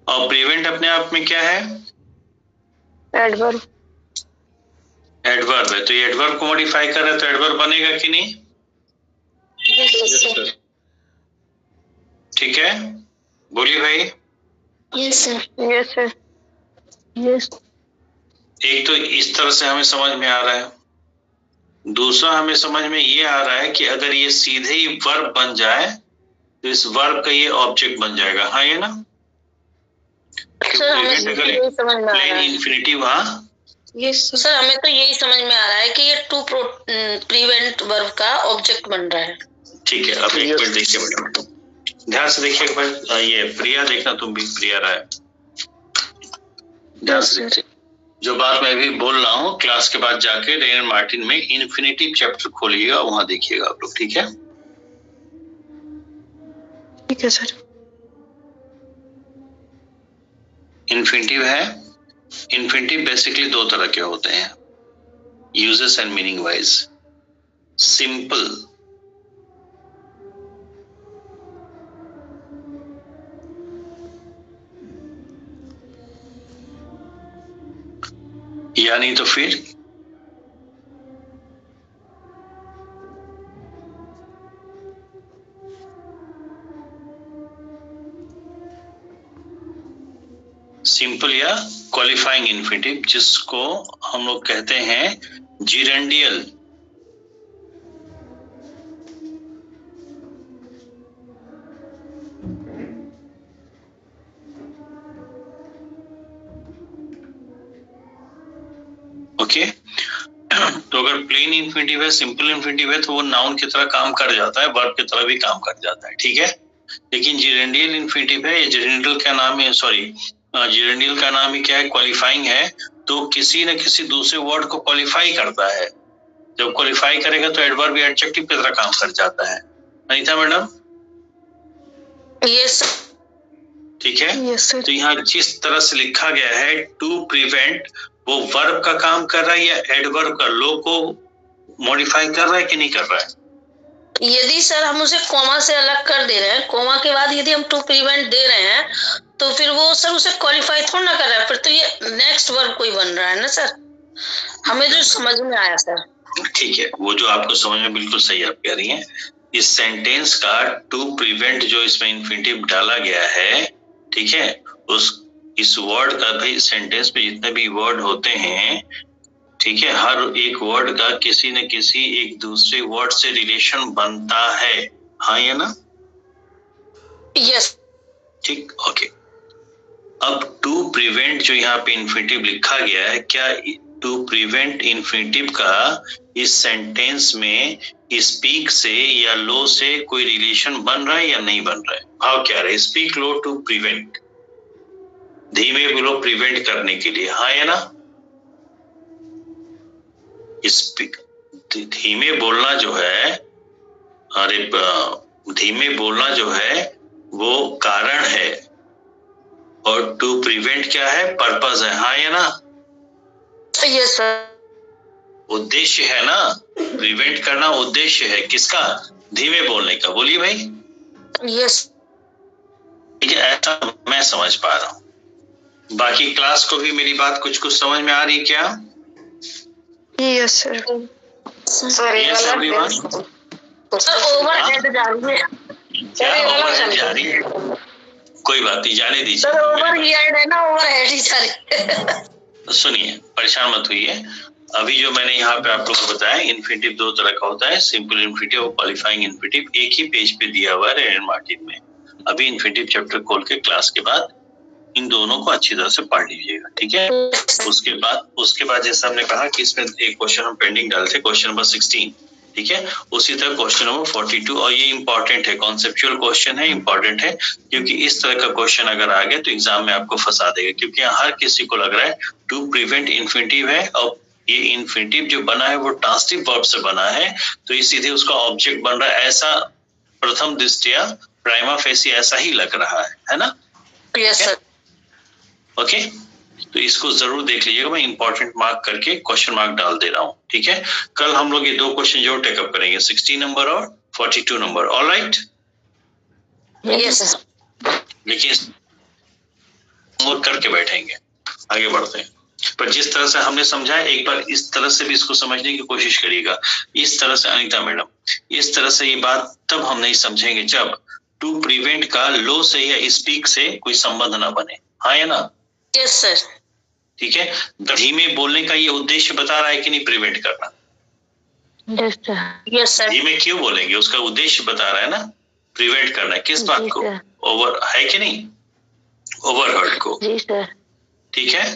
और प्रिवेंट अपने आप में क्या है? एडवर्ब। एडवर्ब है, तो ये एडवर्ब को मॉडिफाई कर रहा है, तो एडवर्ब बनेगा कि नहीं? Yes sir. ठीक है, बोलिए भाई। Yes sir. Yes sir. Yes. एक तो इस तरह से हमें समझ में आ रहा है, दूसरा हमें समझ में ये आ रहा है कि अगर ये सीधे ही वर्ब बन जाए तो इस वर्ब का ये ऑब्जेक्ट बन जाएगा, हाँ ये ना? सर हमें तो यही समझ में आ रहा है। इन्फिनिटिव, हाँ यस सर, हमें तो यही समझ में आ रहा है कि ये टू प्रिवेंट वर्ब का ऑब्जेक्ट बन रहा है। ठीक है। अब एक मिनट देखिए बेटा, ध्यान से देखिए भाई। ये प्रिया देखना, तुम भी प्रिया राय, ध्यान से देखिए। जो बात मैं भी बोल रहा हूँ, क्लास के बाद जाके रेन मार्टिन में इन्फिनिटिव चैप्टर खोलिएगा, वहां देखिएगा आप लोग, ठीक है? ठीक है सर। इन्फिनिटिव है। इन्फिनिटिव बेसिकली दो तरह के होते हैं, uses and meaning wise. Simple, यानी तो फिर सिंपल या क्वालिफाइंग इन्फिनिटिव, जिसको हम लोग कहते हैं जिरेंडियल। ओके, तो अगर प्लेन इन्फिनिटिव है, सिंपल इन्फिनिटिव है, तो वो नाउन की तरह काम कर जाता है, वर्ब की तरह भी काम कर जाता है, ठीक है। लेकिन जिरेंडियल इन्फिनिटिव है, ये जिरेंडियल का नाम है, सॉरी जिरेंडियल का नाम ही क्या है? क्वालिफाइंग है। तो किसी न किसी दूसरे वर्ड को क्वालिफाई करता है, जब क्वालिफाई करेगा तो एडवर्ब या एडजेक्टिव की तरह काम कर जाता है। अनीता मैडम? यस। ठीक है। Yes sir. तो यहाँ जिस तरह से लिखा गया है टू प्रिवेंट, वो वर्ब का काम कर रहा है या एडवर्ब का, लो को मॉडिफाई कर रहा है कि नहीं कर रहा है? यदि सर हम उसे कॉमा से अलग कर दे रहे हैं, कॉमा के बाद यदि हम टू प्रिवेंट दे रहे हैं तो फिर वो सर उसे क्वालिफाई थोड़ा ना कर रहा है, फिर तो ये नेक्स्ट वर्ब कोई बन रहा है ना सर। हमें जो समझ में आया सर। ठीक है, वो जो आपको समझ में बिल्कुल सही आप कह रही हैं। इस सेंटेंस का टू प्रिवेंट जो इसमें इन्फिनिटिव डाला गया है, ठीक है, इस वर्ड का भाई सेंटेंस में जितने भी वर्ड होते हैं, ठीक है, हर एक वर्ड का किसी न किसी एक दूसरे वर्ड से रिलेशन बनता है, हाँ या ना? यस। ठीक, ओके। अब टू प्रिवेंट जो यहाँ पे इन्फिनिटिव लिखा गया है, क्या टू प्रिवेंट इन्फिनिटिव का इस सेंटेंस में स्पीक से या लो से कोई रिलेशन बन रहा है या नहीं बन रहा है? भाव क्या रहा है? स्पीक लो टू प्रिवेंट, धीमे बोलो प्रिवेंट करने के लिए, हाँ या ना? स्पीक, धीमे बोलना जो है, अरे धीमे बोलना जो है वो कारण है, और टू प्रिवेंट क्या है? पर्पस है, हाँ या ना? Yes sir. उद्देश्य है ना, प्रिवेंट करना उद्देश्य है किसका? धीमे बोलने का। बोलिए भाई। यस। ठीक है, ऐसा मैं समझ पा रहा हूँ। बाकी क्लास को भी मेरी बात कुछ कुछ समझ में आ रही क्या? Yes sir. Sir yes everyone. Sir overhead जा रही है। क्या ओवरहेड जा रही है? कोई बात नहीं, जाने दीजिए। सर ओवरहेड है ना, ओवरहेड ही जा रही है। सुनिए, परेशान मत होइए। अभी जो मैंने यहाँ पे आप लोग को बताया, इन्फिनिटिव दो तरह का होता है, सिंपल इन्फिनिटिव और क्वालिफाइंग इन्फिनिटिव। एक ही पेज पे दिया हुआ है रेन मार्टिन में। अभी इन्फिनिटिव चैप्टर खोल के क्लास के बाद इन दोनों को अच्छी तरह से पढ़ लीजिएगा, ठीक है? उसके बाद जैसा हमने कहा कि इसमें एक क्वेश्चन हम पेंडिंग डालते, क्वेश्चन नंबर 16, ठीक है? उसी तरह क्वेश्चन नंबर 42, और ये इंपॉर्टेंट है, कॉन्सेप्चुअल क्वेश्चन है, इंपॉर्टेंट है, क्योंकि इस तरह का क्वेश्चन अगर आ गया तो एग्जाम में आपको फंसा देगा। क्योंकि हर किसी को लग रहा है टू प्रिवेंट इन्फिनिटिव है, और ये इन्फिनिटिव जो बना है वो ट्रांसिटिव वर्ब से बना है, तो ये सीधे उसका ऑब्जेक्ट बन रहा है। ऐसा प्रथम दृष्टया प्राइमा फेसी ऐसा ही लग रहा है ना? Yes sir. ओके, तो इसको जरूर देख लीजिएगा। मैं इंपॉर्टेंट मार्क करके क्वेश्चन मार्क डाल दे रहा हूँ, ठीक है? कल हम लोग ये दो क्वेश्चन जो टेकअप करेंगे, 60 नंबर और 42 नंबर। ऑलराइट? Yes sir. देखिए होमवर्क करके बैठेंगे, आगे बढ़ते हैं। पर जिस तरह से हमने समझाया, एक बार इस तरह से भी इसको समझने की कोशिश करिएगा। इस तरह से अनीता मैडम, इस तरह से ये बात तब हम नहीं समझेंगे जब टू प्रिवेंट का लो से या स्पीक से कोई संबंध ना बने, हाँ या ना? Yes sir. ठीक है, धीमे बोलने का ये उद्देश्य बता रहा है कि नहीं प्रिवेंट करना? Yes sir. धीमे क्यों बोलेंगे? उसका उद्देश्य बता रहा है ना, प्रिवेंट करना है। किस बात को? ओवर है कि नहीं? ओवरहर्ड को। ठीक है,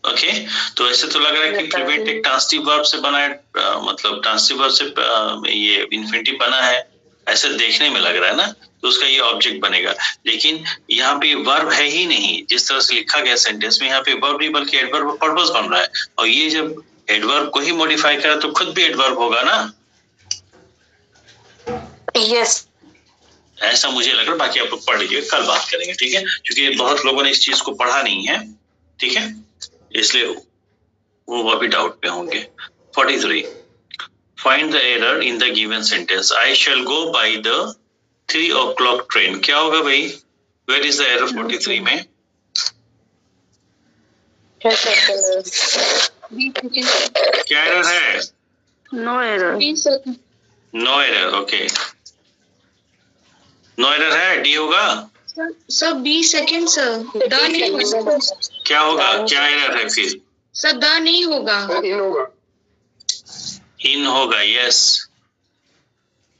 ओके। तो ऐसे तो लग रहा है कि प्रिवेंट एक ट्रांसिटिव वर्ब से बना है, मतलब ट्रांसिटिव वर्ब से ये इन्फिनिटिव बना है, ऐसे देखने में लग रहा है ना, तो उसका ये ऑब्जेक्ट बनेगा। लेकिन यहाँ पे वर्ब है ही नहीं, जिस तरह से लिखा गया सेंटेंस में, यहाँ पे वर्ब नहीं बल्कि एडवर्ब पर्पस बन रहा है, और ये जब एडवर्ब को ही मॉडिफाई करा तो खुद भी एडवर्ब होगा ना। यस, ऐसा मुझे लग रहा है। बाकी आप लोग पढ़ लीजिए, कल बात करेंगे, ठीक है? क्योंकि बहुत लोगों ने इस चीज को पढ़ा नहीं है, ठीक है, इसलिए वो अभी डाउट में होंगे। 43, find the error in the given sentence. I shall go by the 3 o'clock train. क्या होगा भाई? वेयर इज द एरर 43 में? क्या एरर है? No error. No error, okay, no error है। डी होगा सर 20 सेकेंड सर, द नहीं होगा। क्या होगा? क्या एरर है फिर? सर द नहीं होगा, इन होगा। यस,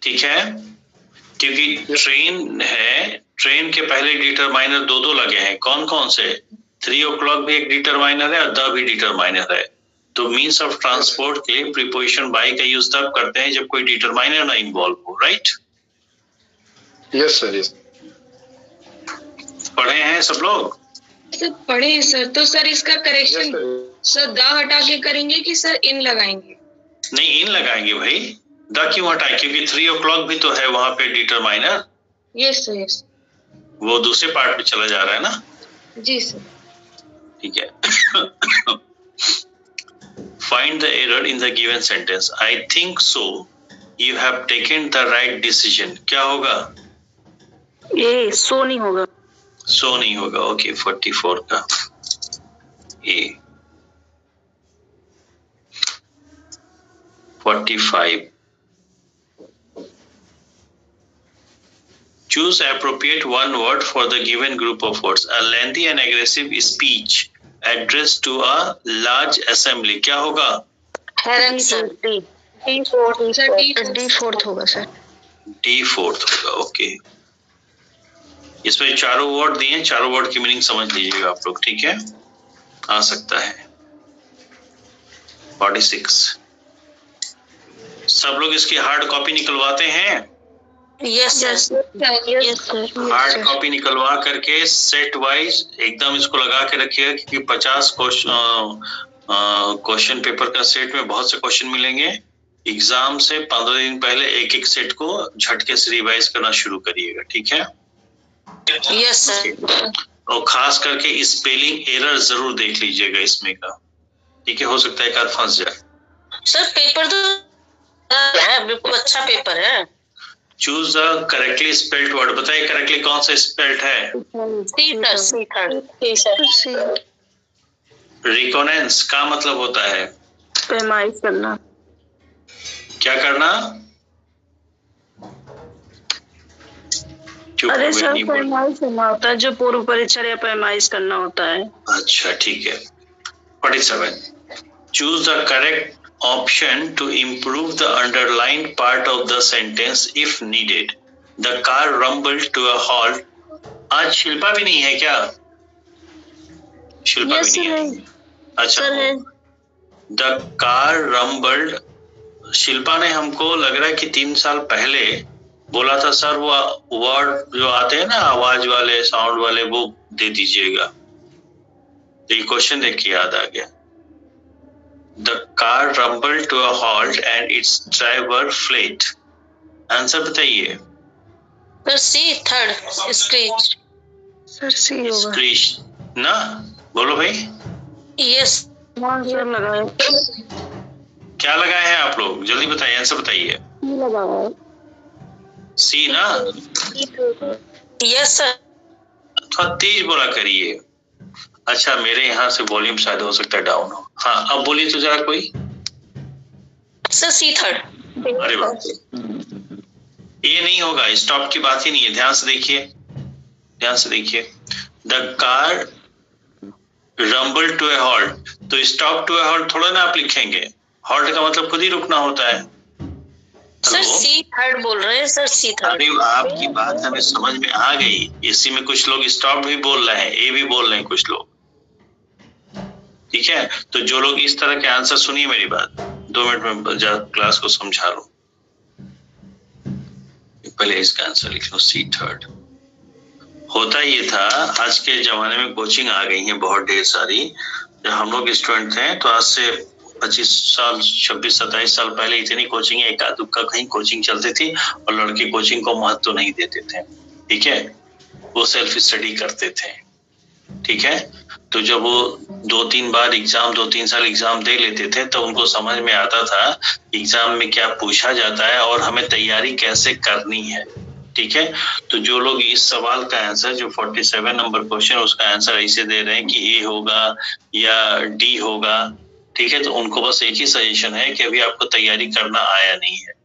ठीक है, क्योंकि ट्रेन है, ट्रेन के पहले डिटरमाइनर दो लगे हैं। कौन कौन से? 3 o'clock भी एक डिटरमाइनर है और द भी डिटरमाइनर है। तो मीन्स ऑफ ट्रांसपोर्ट के लिए प्रीपोजिशन बाय का यूज तब करते हैं जब कोई डिटरमाइनर ना इन्वॉल्व हो, राइट? Yes sir, yes. पढ़े हैं सब लोग? सर पढ़े हैं सर। तो सर इसका करेक्शन सर द हटा के करेंगे कि सर इन लगाएंगे? नहीं, इन लगाएंगे भाई। द क्यों हटाए? क्योंकि 3 o'clock भी तो है वहां पे डिटरमाइनर। Yes sir, yes. वो दूसरे पार्ट में चला जा रहा है ना। जी सर। ठीक है। Find the error in the given sentence. I think so You have taken the right decision. क्या होगा? ए, सो नहीं होगा। सो नहीं होगा। ओके, 44 का ए। 45. Choose appropriate one word for the given group of words. A lengthy and aggressive speech addressed to a large assembly. क्या होगा? D4 होगा सर। D4 होगा। ओके, इसमें चारों वर्ड दिए हैं, चारों वर्ड की मीनिंग समझ लीजिएगा आप लोग, ठीक है? आ सकता है। 46। सब लोग इसकी हार्ड कॉपी निकलवाते हैं? Yes sir. हार्ड कॉपी निकलवा करके सेट वाइज एकदम इसको लगा के रखिएगा, क्योंकि 50 क्वेश्चन पेपर का सेट में बहुत से क्वेश्चन मिलेंगे। एग्जाम से 15 दिन पहले एक एक सेट को झटके से रिवाइज करना शुरू करिएगा, ठीक है? Yes sir. और खास करके स्पेलिंग एरर जरूर देख लीजिएगा इसमें का, ठीक है? हो सकता है एक फंस जाए। सर पेपर तो है, बिल्कुल अच्छा पेपर है। Choose the correctly spelled word. बताइए करेक्टली कौन सा स्पेल्ड है? सी। रिकॉनेंस का मतलब होता है पैमाइश करना। क्या करना? अरे सर, पैमाइश करना होता है, जो पूर्व परीक्षा या पैमाइश करना होता है। अच्छा, ठीक है। 47. Choose the correct option to improve the underlined part of the sentence if needed. The car rumbled to a halt. आज शिल्पा भी नहीं है क्या? शिल्पा भी नहीं है। अच्छा, The car rumbled. शिल्पा ने हमको लग रहा है कि 3 साल पहले बोला था सर, वो वर्ड जो आते हैं ना आवाज वाले, साउंड वाले, वो दे दीजिएगा। तो ये क्वेश्चन देख के याद आ गया। The car rumbled to a halt and its driver fled. Answer बताइए। सर सी, थर्ड स्क्रीच। सर सी होगा। स्क्रीच ना? बोलो भाई। यस सर, लगाए। क्या लगाए हैं आप लोग? जल्दी बताइए, आंसर बताइए। सी ना? Yes sir. थोड़ा तेज बोला करिए। अच्छा, मेरे यहाँ से वॉल्यूम शायद हो सकता है डाउन हो। हाँ, अब बोलिए तो जरा कोई। सर सी, थर्ड। अरे बाप रे, ये नहीं होगा, स्टॉप की बात ही नहीं है। ध्यान से देखिए, ध्यान से देखिए। The car rumble to a halt, तो स्टॉप टू ए हॉल्ट थोड़ा ना आप लिखेंगे। हॉल्ट का मतलब खुद ही रुकना होता है। सर सी थर्ड बोल रहे हैं सर, सी थर्ड। अरे आपकी बात हमें समझ में आ गई। इसी में कुछ लोग स्टॉप भी बोल रहे हैं, ए भी बोल रहे हैं कुछ लोग, ठीक है? तो जो लोग इस तरह के आंसर, सुनिए मेरी बात, 2 मिनट में क्लास को समझा लो। पहले इसका आंसर लिख लो, सी थर्ड। होता ये था, आज के जमाने में कोचिंग आ गई है बहुत ढेर सारी। जब हम लोग स्टूडेंट थे तो आज से 25 साल 26-27 साल पहले इतनी कोचिंग एक आधुक्का कहीं कोचिंग चलती थी, और लड़के कोचिंग को महत्व नहीं देते थे, ठीक है? वो सेल्फ स्टडी करते थे, ठीक है? तो जब वो 2-3 बार एग्जाम, 2-3 साल एग्जाम दे लेते थे, तो उनको समझ में आता था एग्जाम में क्या पूछा जाता है और हमें तैयारी कैसे करनी है, ठीक है? तो जो लोग इस सवाल का आंसर, जो 47 नंबर क्वेश्चन, उसका आंसर ऐसे दे रहे हैं कि ए होगा या डी होगा, ठीक है? तो उनको बस एक ही सजेशन है कि अभी आपको तैयारी करना आया नहीं है।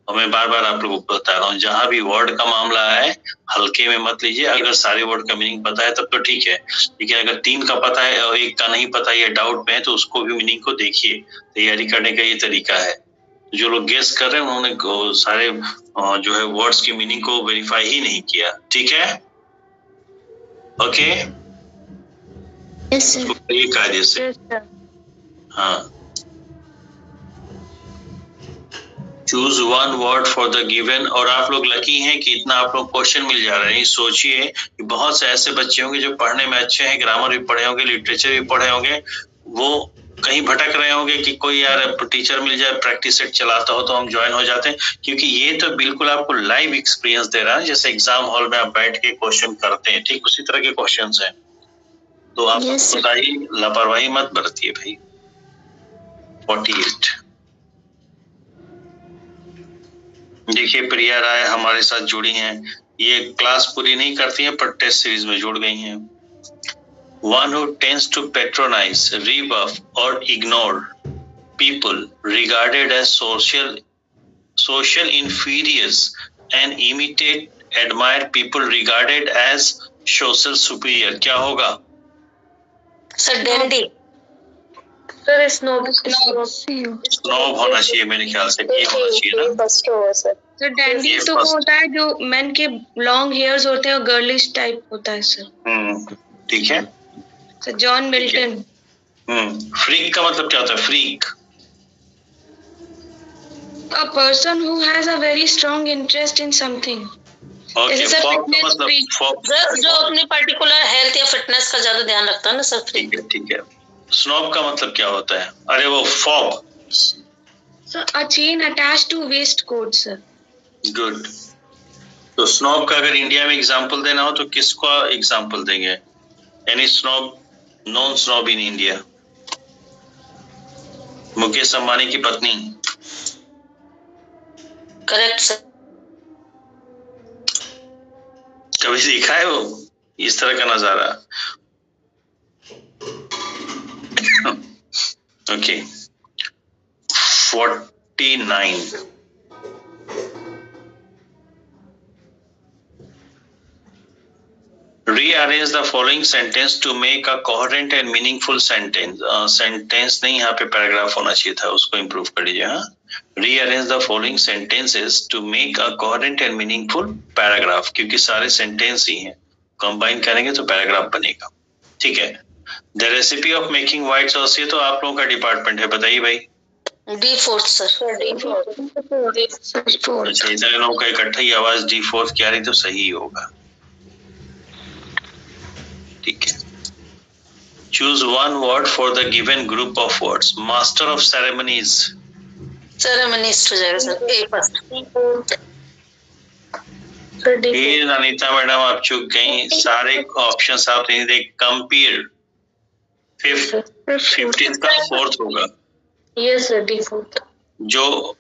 और मैं बार बार आप लोगों को बता रहा हूँ, जहां भी वर्ड का मामला है हल्के में मत लीजिए। अगर सारे वर्ड का मीनिंग पता है तब तो ठीक है, लेकिन अगर 3 का पता है और 1 का नहीं पता या डाउट में है, तो उसको भी मीनिंग को देखिए। तैयारी करने का ये तरीका है। जो लोग गेस कर रहे हैं उन्होंने सारे जो है वर्ड्स की मीनिंग को वेरीफाई ही नहीं किया, ठीक है? Okay, yes sir. ये कायदे से। हाँ, choose one word for the given. और आप लोग लकी हैं कि इतना आप लोग क्वेश्चन मिल जा रहे हैं। सोचिए कि बहुत से ऐसे बच्चे होंगे जो पढ़ने में अच्छे हैं, ग्रामर भी पढ़े होंगे, लिटरेचर भी पढ़े होंगे, वो कहीं भटक रहे होंगे कि कोई यार टीचर मिल जाए, प्रैक्टिस सेट चलाता हो तो हम ज्वाइन हो जाते हैं। क्योंकि ये तो बिल्कुल आपको लाइव एक्सपीरियंस दे रहा है, जैसे एग्जाम हॉल में आप बैठ के क्वेश्चन करते हैं, ठीक उसी तरह के क्वेश्चन है। तो आप बताइए, लापरवाही मत बरतिए भाई। 48 देखिए प्रिया राय हमारे साथ जुड़ी हैं, ये क्लास पूरी नहीं करती हैं पर टेस्ट सीरीज में जुड़ गई हैं। One who tends to patronize, rebuff or ignore people regarded as social inferiors and imitate, admire people regarded as social superior, क्या होगा? Sir dandy. सर स्नोब होना चाहिए मेरे ख्याल से, ये होना चाहिए ना। फर्स्ट होगा सर। सर डैंडी तो वो होता है जो मेन के लॉन्ग हेयर्स होते हैं और गर्लिश टाइप होता है सर। ठीक है सर जॉन मिल्टन। फ्रीक का मतलब क्या होता है? Freak A person who has a very strong interest in something. Okay, fork का मतलब फॉक जो अपनी पर्टिकुलर हेल्थ या फिटनेस का ज्यादा ध्यान रखता है ना सर। ठीक है। स्नॉब का मतलब क्या होता है? अरे वो fob. So a chain attached to waistcoat sir. Good. तो स्नॉब का अगर इंडिया में एग्जांपल देना हो तो किसका एग्जांपल देंगे? Any snob, non snob in India? Mukesh Ambani की पत्नी। Correct sir. कभी देखा है वो इस तरह का नजारा? Okay 49 Rearrange the following sentence to make a coherent and meaningful sentence. Sentence नहीं, यहाँ पे पैराग्राफ होना चाहिए था, उसको इम्प्रूव कर लीजिए। हाँ, Rearrange the following sentences to make a coherent and meaningful paragraph, क्योंकि सारे सेंटेंस ही हैं, कंबाइन करेंगे तो पैराग्राफ बनेगा। ठीक है। The recipe of making white sauce, ये तो आप लोगों का डिपार्टमेंट है, बताइए भाई। D4 sir. अच्छा, इतने लोगों का इकट्ठा ही आवाज D4 की आ रही तो सही होगा। ठीक है। Choose one word for the given group of words. Master of ceremonies. Ceremonies हो जाएगा सर। ए फर्स्ट। फिर अनीता मैडम आप चुक गई, सारे ऑप्शंस आप नहीं देख। कंपेयर 15th का 4th होगा। Yes sir D4। जो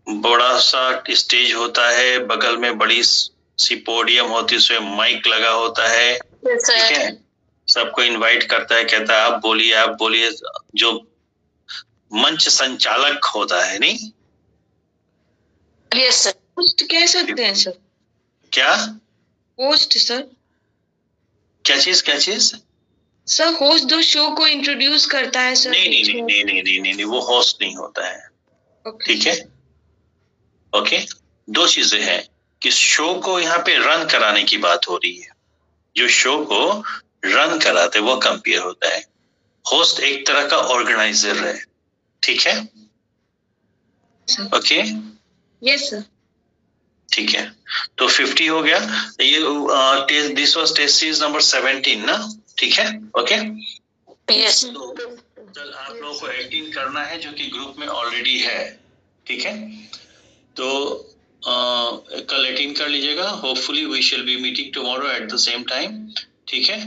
बड़ा सा स्टेज होता है, बगल में बड़ी सी पोडियम होती है, उसमें माइक लगा होता है। ठीक है, सबको इनवाइट करता है, कहता है आप बोलिए, जो मंच संचालक होता है। नहीं, यस सर। होस्ट कह सकते हैं सर। क्या होस्ट सर? क्या चीज सर होस्ट जो शो को इंट्रोड्यूस करता है सर। नहीं, वो होस्ट नहीं होता है। ठीक है, ओके। दो चीजें हैं कि शो को यहाँ पे रन कराने की बात हो रही है, जो शो को रन कराते वो कंपेयर होता है। होस्ट एक तरह का ऑर्गेनाइजर है। ठीक है, ओके। Yes sir. ठीक है, तो 50 हो गया ये। This was test series number 17 ना। ठीक है, ओके। यस। तो चल आप लोगों को 18 करना है जो कि ग्रुप में ऑलरेडी है। ठीक है, तो कल 18 कर लीजिएगा। Hopefully we shall be meeting tomorrow at the same time. ठीक है,